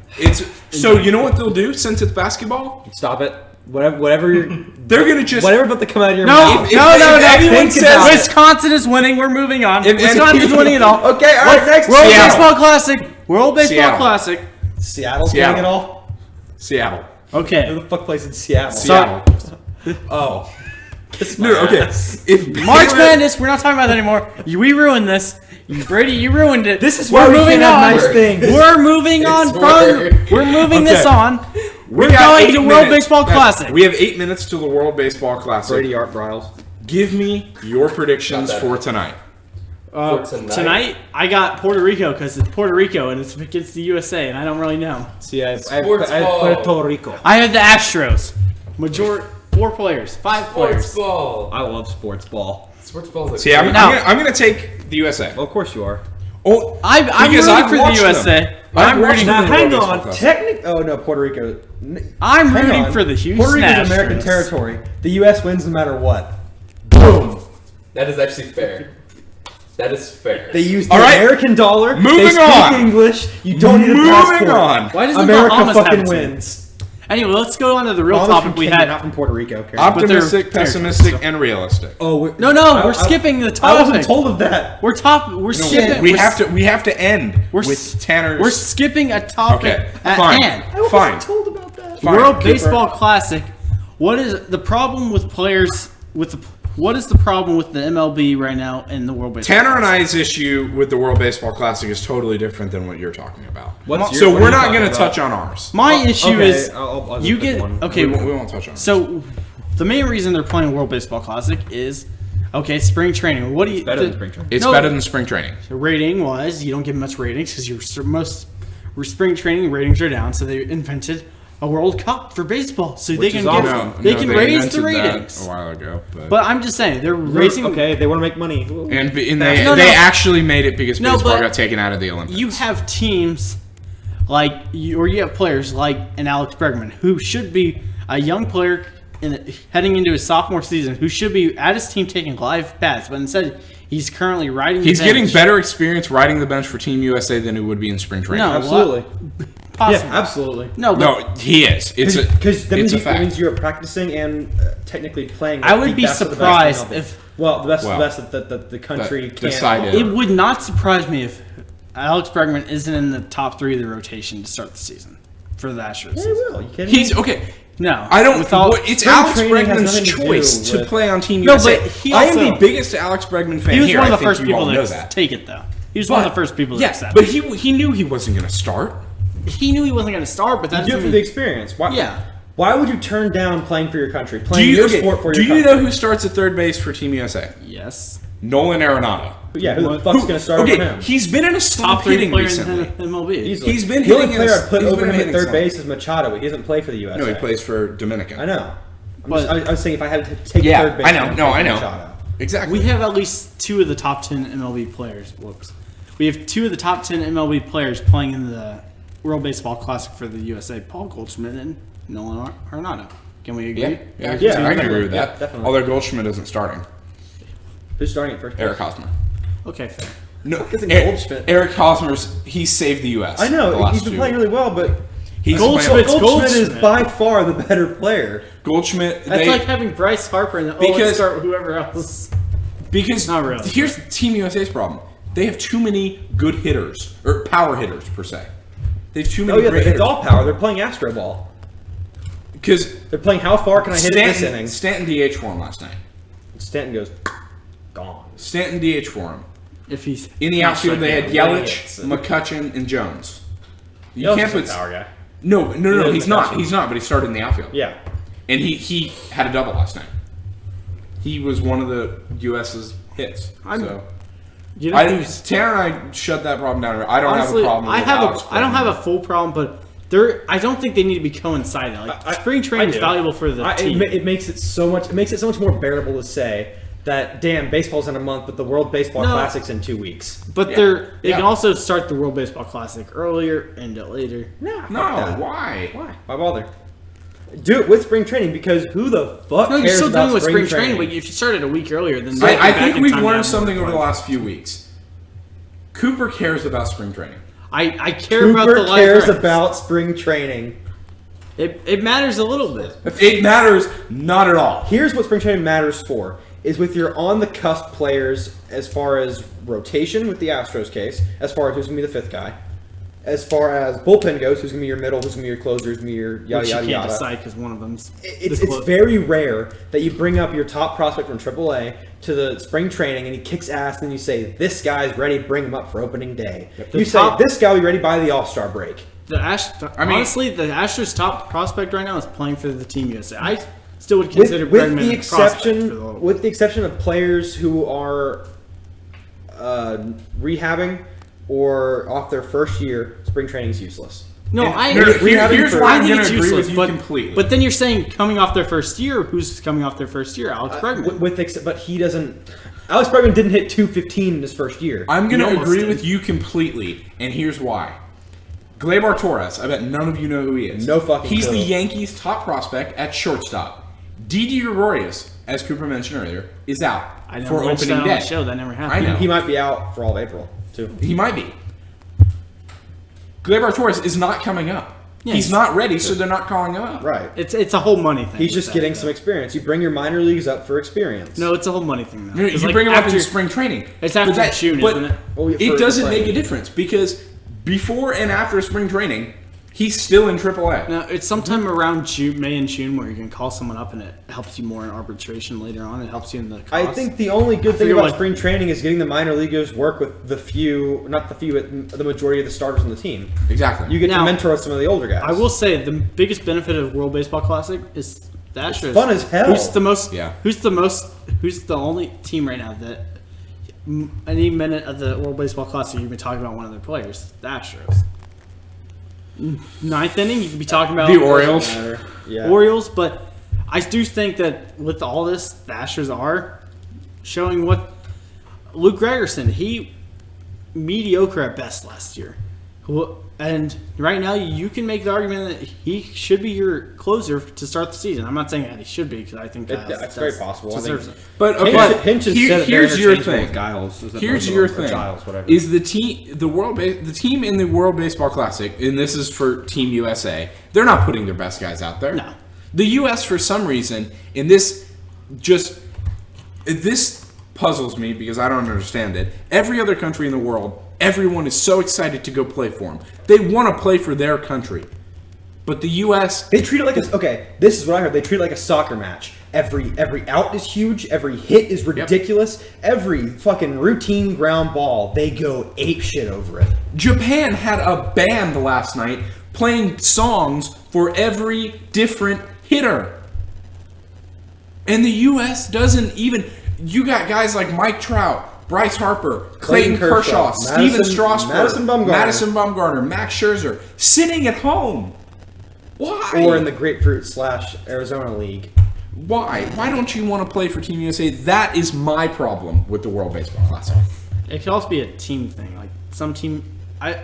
So you know what they'll do since it's basketball? Stop it. Whatever you're. They're gonna just Whatever about to come out of your No, mouth. if anyone think about it. Wisconsin is winning. We're moving on. If Wisconsin is winning it all. Okay, all right, next. World Seattle. Baseball Classic. World Baseball Seattle. Classic. Seattle's Seattle. getting it all. Seattle. Who Okay. the fuck plays in Seattle? Seattle. Oh. Kiss my No, okay. ass. If March Baylor- Madness. We're not talking about that anymore. We ruined this. Brady, you ruined it. This is why we can't have nice things. We're moving on It's from. word. We're moving this Okay. on. We're We got going 8 to World minutes. Baseball Classic. We have 8 minutes to the World Baseball Classic. Brady Art Briles. Give me your predictions Not that for bad. tonight. For tonight? I got Puerto Rico because it's Puerto Rico and it's against the USA, and I don't really know. See, I Sports ball. Puerto Rico. I have the Astros. 4 players, 5 Sports players. ball. I love sports ball. Sports ball. See, I'm Now- gonna take the USA. Well, of course you are. Oh, I'm because rooting I've for the watched USA. them. I'm watched rooting. them. Now, World hang Baseball on. Classic. Oh, no, Puerto Rico. I'm Hang rooting on. for the Houston Puerto Rico is Astros. American territory. The U.S. wins no matter what. Boom. That is actually fair. That is fair. They use the All right. American dollar. Moving they speak on. English. You don't need a Moving passport. on. Why doesn't America Bahamas fucking have a team? wins. Anyway, let's go on to the real Bahamas topic from we Kenya, had. not from Puerto Rico. Karen. Optimistic, they're- pessimistic, and realistic. Oh, No, we're skipping the I wasn't topic. told of that. We're skipping. We have to end We're with Tanner's. We're skipping a topic Okay, at fine. hand. I wasn't Fine. told about that. Fine. World Cooper. Baseball Classic. What is the problem with players what is the problem with the MLB right now in the World Baseball Tanner and Classic? I's issue with the World Baseball Classic is totally different than what you're talking about. What's So what are we're you not talking going to about? touch on ours. My issue okay, is I'll you pick get one. okay. We won't touch on ours. So the main reason they're playing World Baseball Classic is spring training. What do you? Better than spring training. It's no. better than spring training. The rating was you don't get much ratings because your spring training ratings are down. So they invented a World Cup for baseball, so they Which can is get awesome. they can raise invented the that ratings. a while ago. But I'm just saying they're raising. Okay, they want to make money. And they No. actually made it because No, baseball but got taken out of the Olympics. You have teams or you have players like an Alex Bregman who should be a young player heading into his sophomore season who should be at his team taking live bats, but instead he's currently riding. He's the getting bench. better experience riding the bench for Team USA than it would be in spring training. No, Absolutely. possible. Yeah, absolutely. No, but No, he is. Because that it's a that fact. means you're practicing and technically playing. I with would the be best of the best surprised in MLB. if the best Well, of the best that the country that can decided- it would not surprise me if Alex Bregman isn't in the top 3 of the rotation to start the season for the Astros. Yeah, he will. You kidding He's me? okay. No, I don't. With all, It's spring Alex training has Bregman's nothing to do choice to with- play on Team No, USA. but he I am also- the biggest Alex Bregman fan he was here. one of I the think first you people all know to that. take it, though. He was one of the first people to accept but it. he knew he wasn't going to start. He knew he wasn't going to start, but You that's do it for the experience. Why? Yeah. Why would you turn down playing for your country? Do Playing you, your sport for do your you country? know who starts at third base for Team USA? Yes. Nolan Arenado. Yeah, who the fuck's going to start over him? He's been in a slump Top 3 hitting player recently. in MLB. Easily. He's been the only hitting player his- I put he's over been him at hitting third some. base is Machado. He doesn't play for the USA. No, he plays for Dominican. I know. But- I was saying if I had to take Yeah, third base, I know. I'd No, take I know. Machado. Exactly. We have at least 2 of the top 10 MLB players. Whoops. We have 2 of the top 10 MLB players playing in the World Baseball Classic for the USA, Paul Goldschmidt and Nolan Arenado. Can we agree? Yeah, Yeah, I can agree with yeah, that. definitely. Although Goldschmidt isn't starting. Who's starting at first base? Eric Hosmer. Okay, fair. No, Isn't Goldschmidt- Eric Hosmer's he saved the U.S. I the know. last He's been 2 playing really well, but He's Goldschmidt's playing- Goldschmidt is Goldschmidt. by far the better player. Goldschmidt. That's they- like having Bryce Harper and let's Because- start with whoever else. because Not really. here's Team USA's problem. They have too many good hitters or power hitters per se. They have too Oh many yeah, great it's hitters. all power. They're playing Astro Ball. Because They're playing how far can I hit it this inning? Stanton DH for him last night. Stanton goes gone. Stanton DH for him. If he's In the not outfield, they had striking out. Yelich, McCutcheon, and Jones. You Yelich can't is a put power guy. no. is He's not. McCutcheon. He's not. But he started in the outfield. Yeah. And he had a double last night. He was one of the U.S.'s hits. So You know, Tanner and I shut that problem down. I don't honestly, have a problem. I with have Alex I don't Bregman. have a full problem, but I don't think they need to be coinciding. Like spring training is do. valuable for the team. It makes it so much. It makes it so much more bearable to say that damn baseball's in a month, but the World Baseball No. Classic's in 2 weeks. But Yeah. they Yeah. can also start the World Baseball Classic earlier, end it later. No, No, why? Why bother? Do it with spring training because who the fuck No, cares you're still about doing it with spring training? training, but if you started a week earlier, then I think we've learned something over the last few weeks. Cooper cares about spring training. I care about the Cooper live cares rights. about spring training. It matters a little bit. It matters not at all. Here's what spring training matters for: is with your on-the-cusp players as far as rotation with the Astros case, as far as who's going to be the 5th guy, as far as bullpen goes, who's going to be your middle, who's going to be your closer, who's going to be your yada Which you yada can't yada. decide because one of them's It's the clo- very rare that you bring up your top prospect from AAA to the spring training and he kicks ass, and then you say, this guy's ready, bring him up for opening day. The You top- say, this guy will be ready by the All-Star break. honestly, the Astros' top prospect right now is playing for the Team USA. I still would With, consider with Bregman the a prospect for exception, the with the exception of players who are rehabbing or off their first year, spring training is useless. No, And- I no, agree. here's why I I'm think going it's to agree useless, with you but, completely. But then you're saying coming off their first year, who's coming off their first year? Alex Bregman. But he doesn't. Alex Bregman didn't hit 215 in his first year. I'm going He to almost agree did. with you completely, and here's why. Gleyber Torres, I bet none of you know who he is. No fucking He's clue. the Yankees' top prospect at shortstop. Didi Gregorius, as Cooper mentioned earlier, is out I never for mentioned opening that on day. the show. That never I happened. know. He might be out for all of April too. He might be. Gleyber Torres is not coming up. Yeah, He's not ready, so they're not calling him up. Right. It's a whole money thing. He's with just that, getting though. some experience. You bring your minor leagues up for experience. No, it's a whole money thing though. You 'Cause, you like, bring him up after- in spring training. It's after But June, but isn't it? Oh, yeah, It for doesn't spring. make a difference because before and after spring training, he's still in AAA. No, it's sometime around June, May and June where you can call someone up and it helps you more in arbitration later on. It helps you in the cost. I think the only good thing feel about like- spring training is getting the minor leaguers work with the the majority of the starters on the team. Exactly. You get to Now, mentor some of the older guys. I will say the biggest benefit of World Baseball Classic is the Astros. fun as hell. Who's the most? Yeah. Who's the only team right now that any minute of the World Baseball Classic you can be talking about one of their players? The Astros. Ninth inning, you could be talking about The Orioles. Yeah. Orioles, but I do think that with all this, the Astros are showing what Luke Gregerson, he mediocre at best last year. And right now, you can make the argument that he should be your closer to start the season. I'm not saying that he should be because I think That's very possible. deserves it. But Hinch has said that here's they're your interchangeable thing. with Giles. Here's your thing. Giles, whatever. Is the team in the World Baseball Classic, and this is for Team USA, they're not putting their best guys out there. No. The U.S. for some reason, and this puzzles me because I don't understand it. Every other country in the world, everyone is so excited to go play for them. They want to play for their country. But the U.S. They treat it like this is what I heard. They treat it like a soccer match. Every out is huge. Every hit is ridiculous. Yep. Every fucking routine ground ball, they go ape shit over it. Japan had a band last night playing songs for every different hitter. And the U.S. doesn't even... You got guys like Mike Trout, Bryce Harper, Clayton Kershaw, Steven Strasburg, Madison Bumgarner, Max Scherzer, sitting at home. Why? Or in the Grapefruit / Arizona League. Why? Why don't you want to play for Team USA? That is my problem with the World Baseball Classic. It could also be a team thing. Like some team...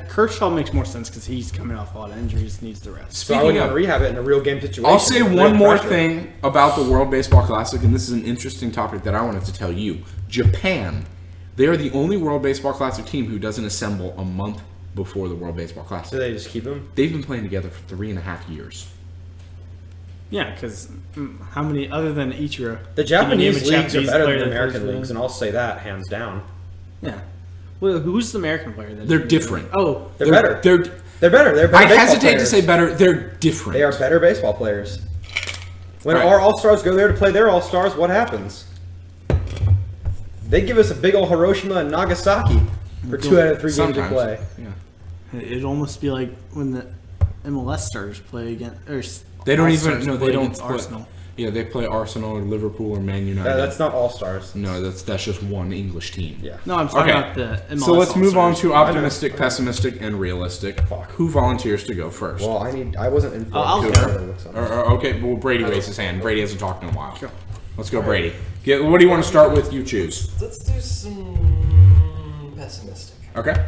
Kershaw makes more sense because he's coming off a lot of injuries, needs the rest. So I would want to rehab it in a real game situation. I'll say one more thing about the World Baseball Classic, and this is an interesting topic that I wanted to tell you. Japan, they are the only World Baseball Classic team who doesn't assemble a month before the World Baseball Classic. So they just keep them? They've been playing together for 3.5 years. Yeah, because how many, other than Ichiro? The Japanese leagues are better than the player American leagues, and I'll say that, hands down. Yeah. Well, who's the American player? They're different. Oh. They're better. They're better. They're better I baseball hesitate players. to say better. They're different. They are better baseball players. When Right. our All-Stars go there to play their All-Stars, what happens? They give us a big old Hiroshima and Nagasaki for 2 out of 3 games to play. Yeah. It'd almost be like when the MLS stars play against... Or They don't All-Stars even... No, play they don't against play. Arsenal. Yeah, they play Arsenal or Liverpool or Man United. That's not All-Stars. No, that's just one English team. Yeah. No, I'm talking Okay. about the MLS So let's move on All-Stars. to optimistic, pessimistic, and realistic. Fuck. Who volunteers to go first? Well, I wasn't informed. I'll Who go. really looks on it. Okay, well, Brady raised his hand. Brady hasn't talked in a while. Let's go, Brady. What do you want to start with? You choose. Let's do some pessimistic. Okay.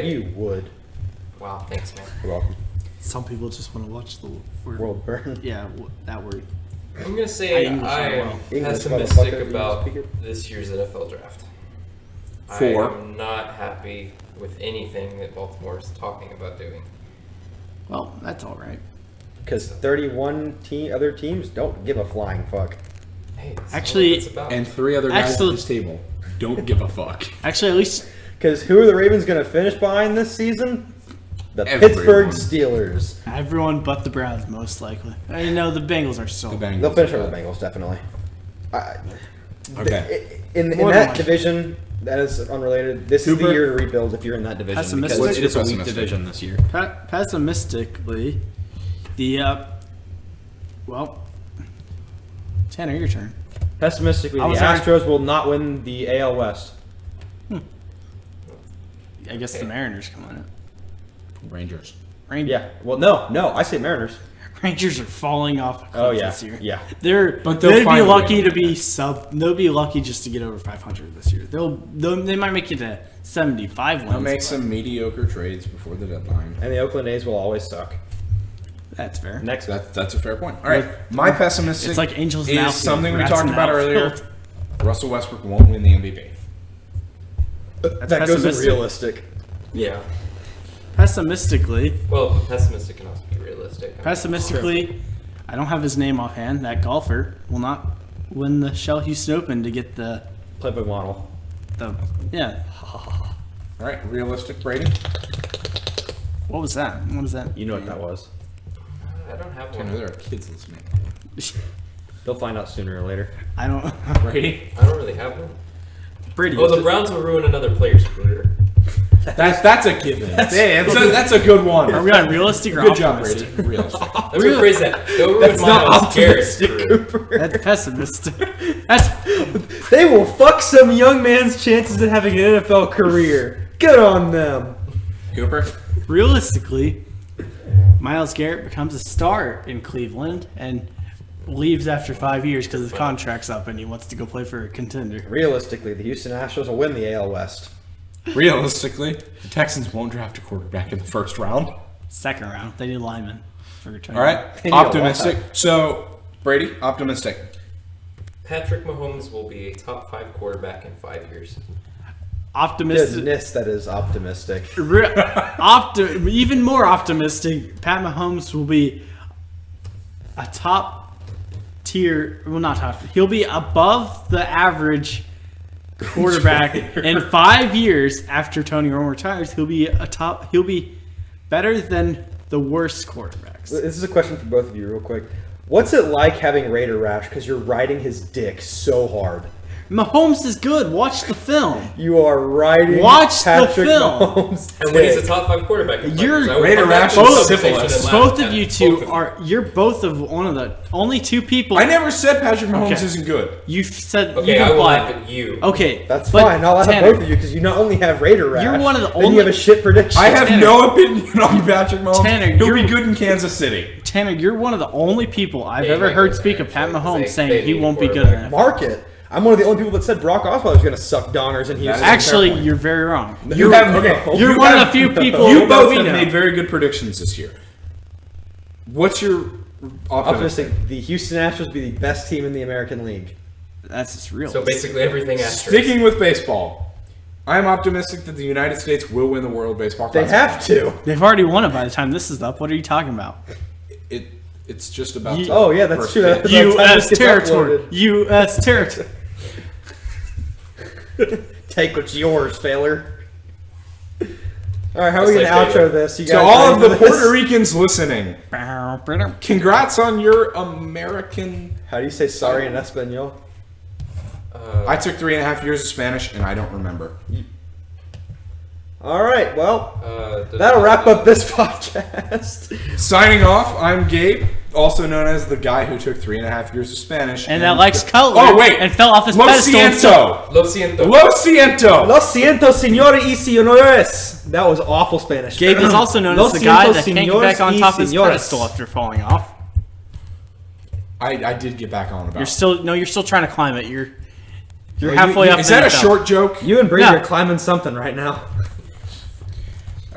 You would. Wow, thanks, man. You're welcome. Some people just want to watch the word. World burn. Yeah, that word. I'm gonna say English I not am well. English, pessimistic motherfucker, about you speak it? this year's NFL draft. I For? am not happy with anything that Baltimore is talking about doing. Well, that's all right. Because 31 other teams don't give a flying fuck. Hey, that's Actually- not what it's about. And 3 other guys Excellent. at this table don't give a fuck. Actually, at least Because who are the Ravens going to finish behind this season? The Everyone. Pittsburgh Steelers. everyone but the Browns, most likely. I know the Bengals are still. The Bengals. They'll finish over the Bengals, definitely. Okay. In More than that one. division, that is unrelated. This is Cooper? the year to rebuild if you're in that division. Pessimistic? Because it is a weak Pessimistic. division this year. Pessimistically, Tanner, your turn. Pessimistically, I the was already- Astros will not win the AL West. I guess the Mariners come on it. Rangers. Yeah. Well, no. I say Mariners. Rangers are falling off a cliff Oh, yeah. this year. Yeah. But they'll they'd be finally lucky win. to be They'll be lucky just to get over 500 this year. They might make it to 75 wins. I'll make but some mediocre trades before the deadline. And the Oakland A's will always suck. That's fair. Next. That's a fair point. All right. My pessimistic It's like Angels in is outfield, something we Rats talked in about earlier. outfield. Russell Westbrook won't win the MVP. that goes in pessimistic. realistic. Yeah. Pessimistically, Well, pessimistic can also be realistic. I don't have his name offhand. That golfer will not win the Shell Houston Open to get the Playboy model. yeah. All right. Realistic, Brady. What was that? What was that? You know what that was. I don't have I know one. there are kids listening. They'll find out sooner or later. I don't. Brady. I don't really have one. Brady. Oh, the Browns will ruin another player's career. That's a given. That's a good one. Are we on realistic or Good job, optimistic? Brady. Realistic. Let me rephrase that. They'll ruin That's not Miles Garrett's optimistic, career. Cooper. That's pessimistic. That's They will fuck some young man's chances at having an NFL career. Good on them. Cooper. realistically. Myles Garrett becomes a star in Cleveland and leaves after 5 years because his contract's up and he wants to go play for a contender. Realistically, the Houston Astros will win the AL West. realistically, the Texans won't draft a quarterback in the first round. Second round. They need linemen. All right, They need a lot. optimistic. So, Brady, optimistic. Patrick Mahomes will be a top 5 quarterback in 5 years. Optimistic. Goodness, that is optimistic. Even more optimistic, Pat Mahomes will be a top tier. Well, not top. He'll be above the average quarterback in 5 years after Tony Romo retires. He'll be He'll be better than the worst quarterbacks. This is a question for both of you, real quick. What's it like having Raider rash because you're riding his dick so hard? Mahomes is good. Watch the film. You are riding Watch the Patrick film. Mahomes' And when he's a dick. top 5 quarterback, in 5 You're- years, I will Raider come back rash to is this syphilis. conversation and laugh Both at of you both two of them. are. You're both of one of the only two people. I never said Patrick Mahomes Okay. isn't good. You said Okay, you I will implied- laugh at you. Okay, That's but fine. I'll laugh at Tanner, both of you because you not only have Raider rash, You're one of the then you only- have a shit prediction. I have Tanner. no opinion on Patrick Mahomes. Tanner, He'll you're- be good in Kansas City. Tanner, you're one of the only people I've Yeah, ever Mike heard was speak there, of Pat actually, 'cause Mahomes they saying he need won't be good quarterback. enough. Market. I'm one of the only people that said Brock Osweiler was going to suck dongers in Houston. That is Actually, fair point. you're very wrong. You have okay. You're you one have- of the few people You that both we have know. made very good predictions this year. What's your optimistic? Optimistic. The Houston Astros be the best team in the American League. That's just real. So basically everything asterisk. Sticking with baseball, I am optimistic that the United States will win the World Baseball They Classic. have to. They've already won it by the time this is up. What are you talking about? It's just about. You- to Oh, yeah, that's first true. pitch. By the time U.S. this gets territory. uploaded. U.S. territory. Take what's yours, Failure. All right, how are we Just going like to outro David. this? You To guys all ready of the for this? Puerto Ricans listening, congrats on your American. How do you say sorry in Espanol? I took 3.5 years of Spanish and I don't remember. All right, well, Uh, that'll wrap up this podcast. Signing off, I'm Gabe, also known as the guy who took 3.5 years of Spanish. And that likes Cutler. Oh, wait. And fell off his Lo pedestal. siento. Lo siento. Lo siento. Lo siento, señores y señores. That was awful Spanish. Gabe is also known Lo as the guy siento, that can't get señores back on y top of his señores. pedestal after falling off. I did get back on about. You're still trying to climb it. You're Well, halfway up. Is that and a it short joke? You and Brady No. are climbing something right now.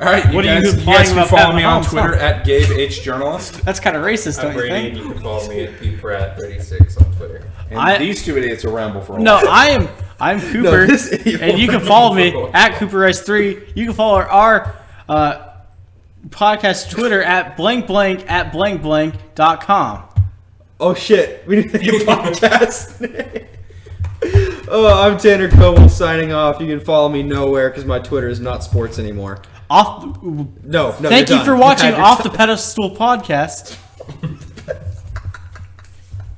All right, What are you you guys, implying can about follow Pat me on Mahomes, Twitter huh? at Gabe H Journalist. fell. That's kind of racist, I'm don't you Brady, and think? you can follow me at ppratt36 on Twitter. And these two idiots will ramble for a No, while. I'm Cooper, this idiot and you can follow me at CooperRice3. You can follow our podcast Twitter at blankblank@blankblank.com. Oh shit, we need to make a podcast. Oh, I'm Tanner Coble signing off. You can follow me nowhere because my Twitter is not sports anymore. Off. No, Thank you're you for done. watching You've had your Off the time. Pedestal podcast.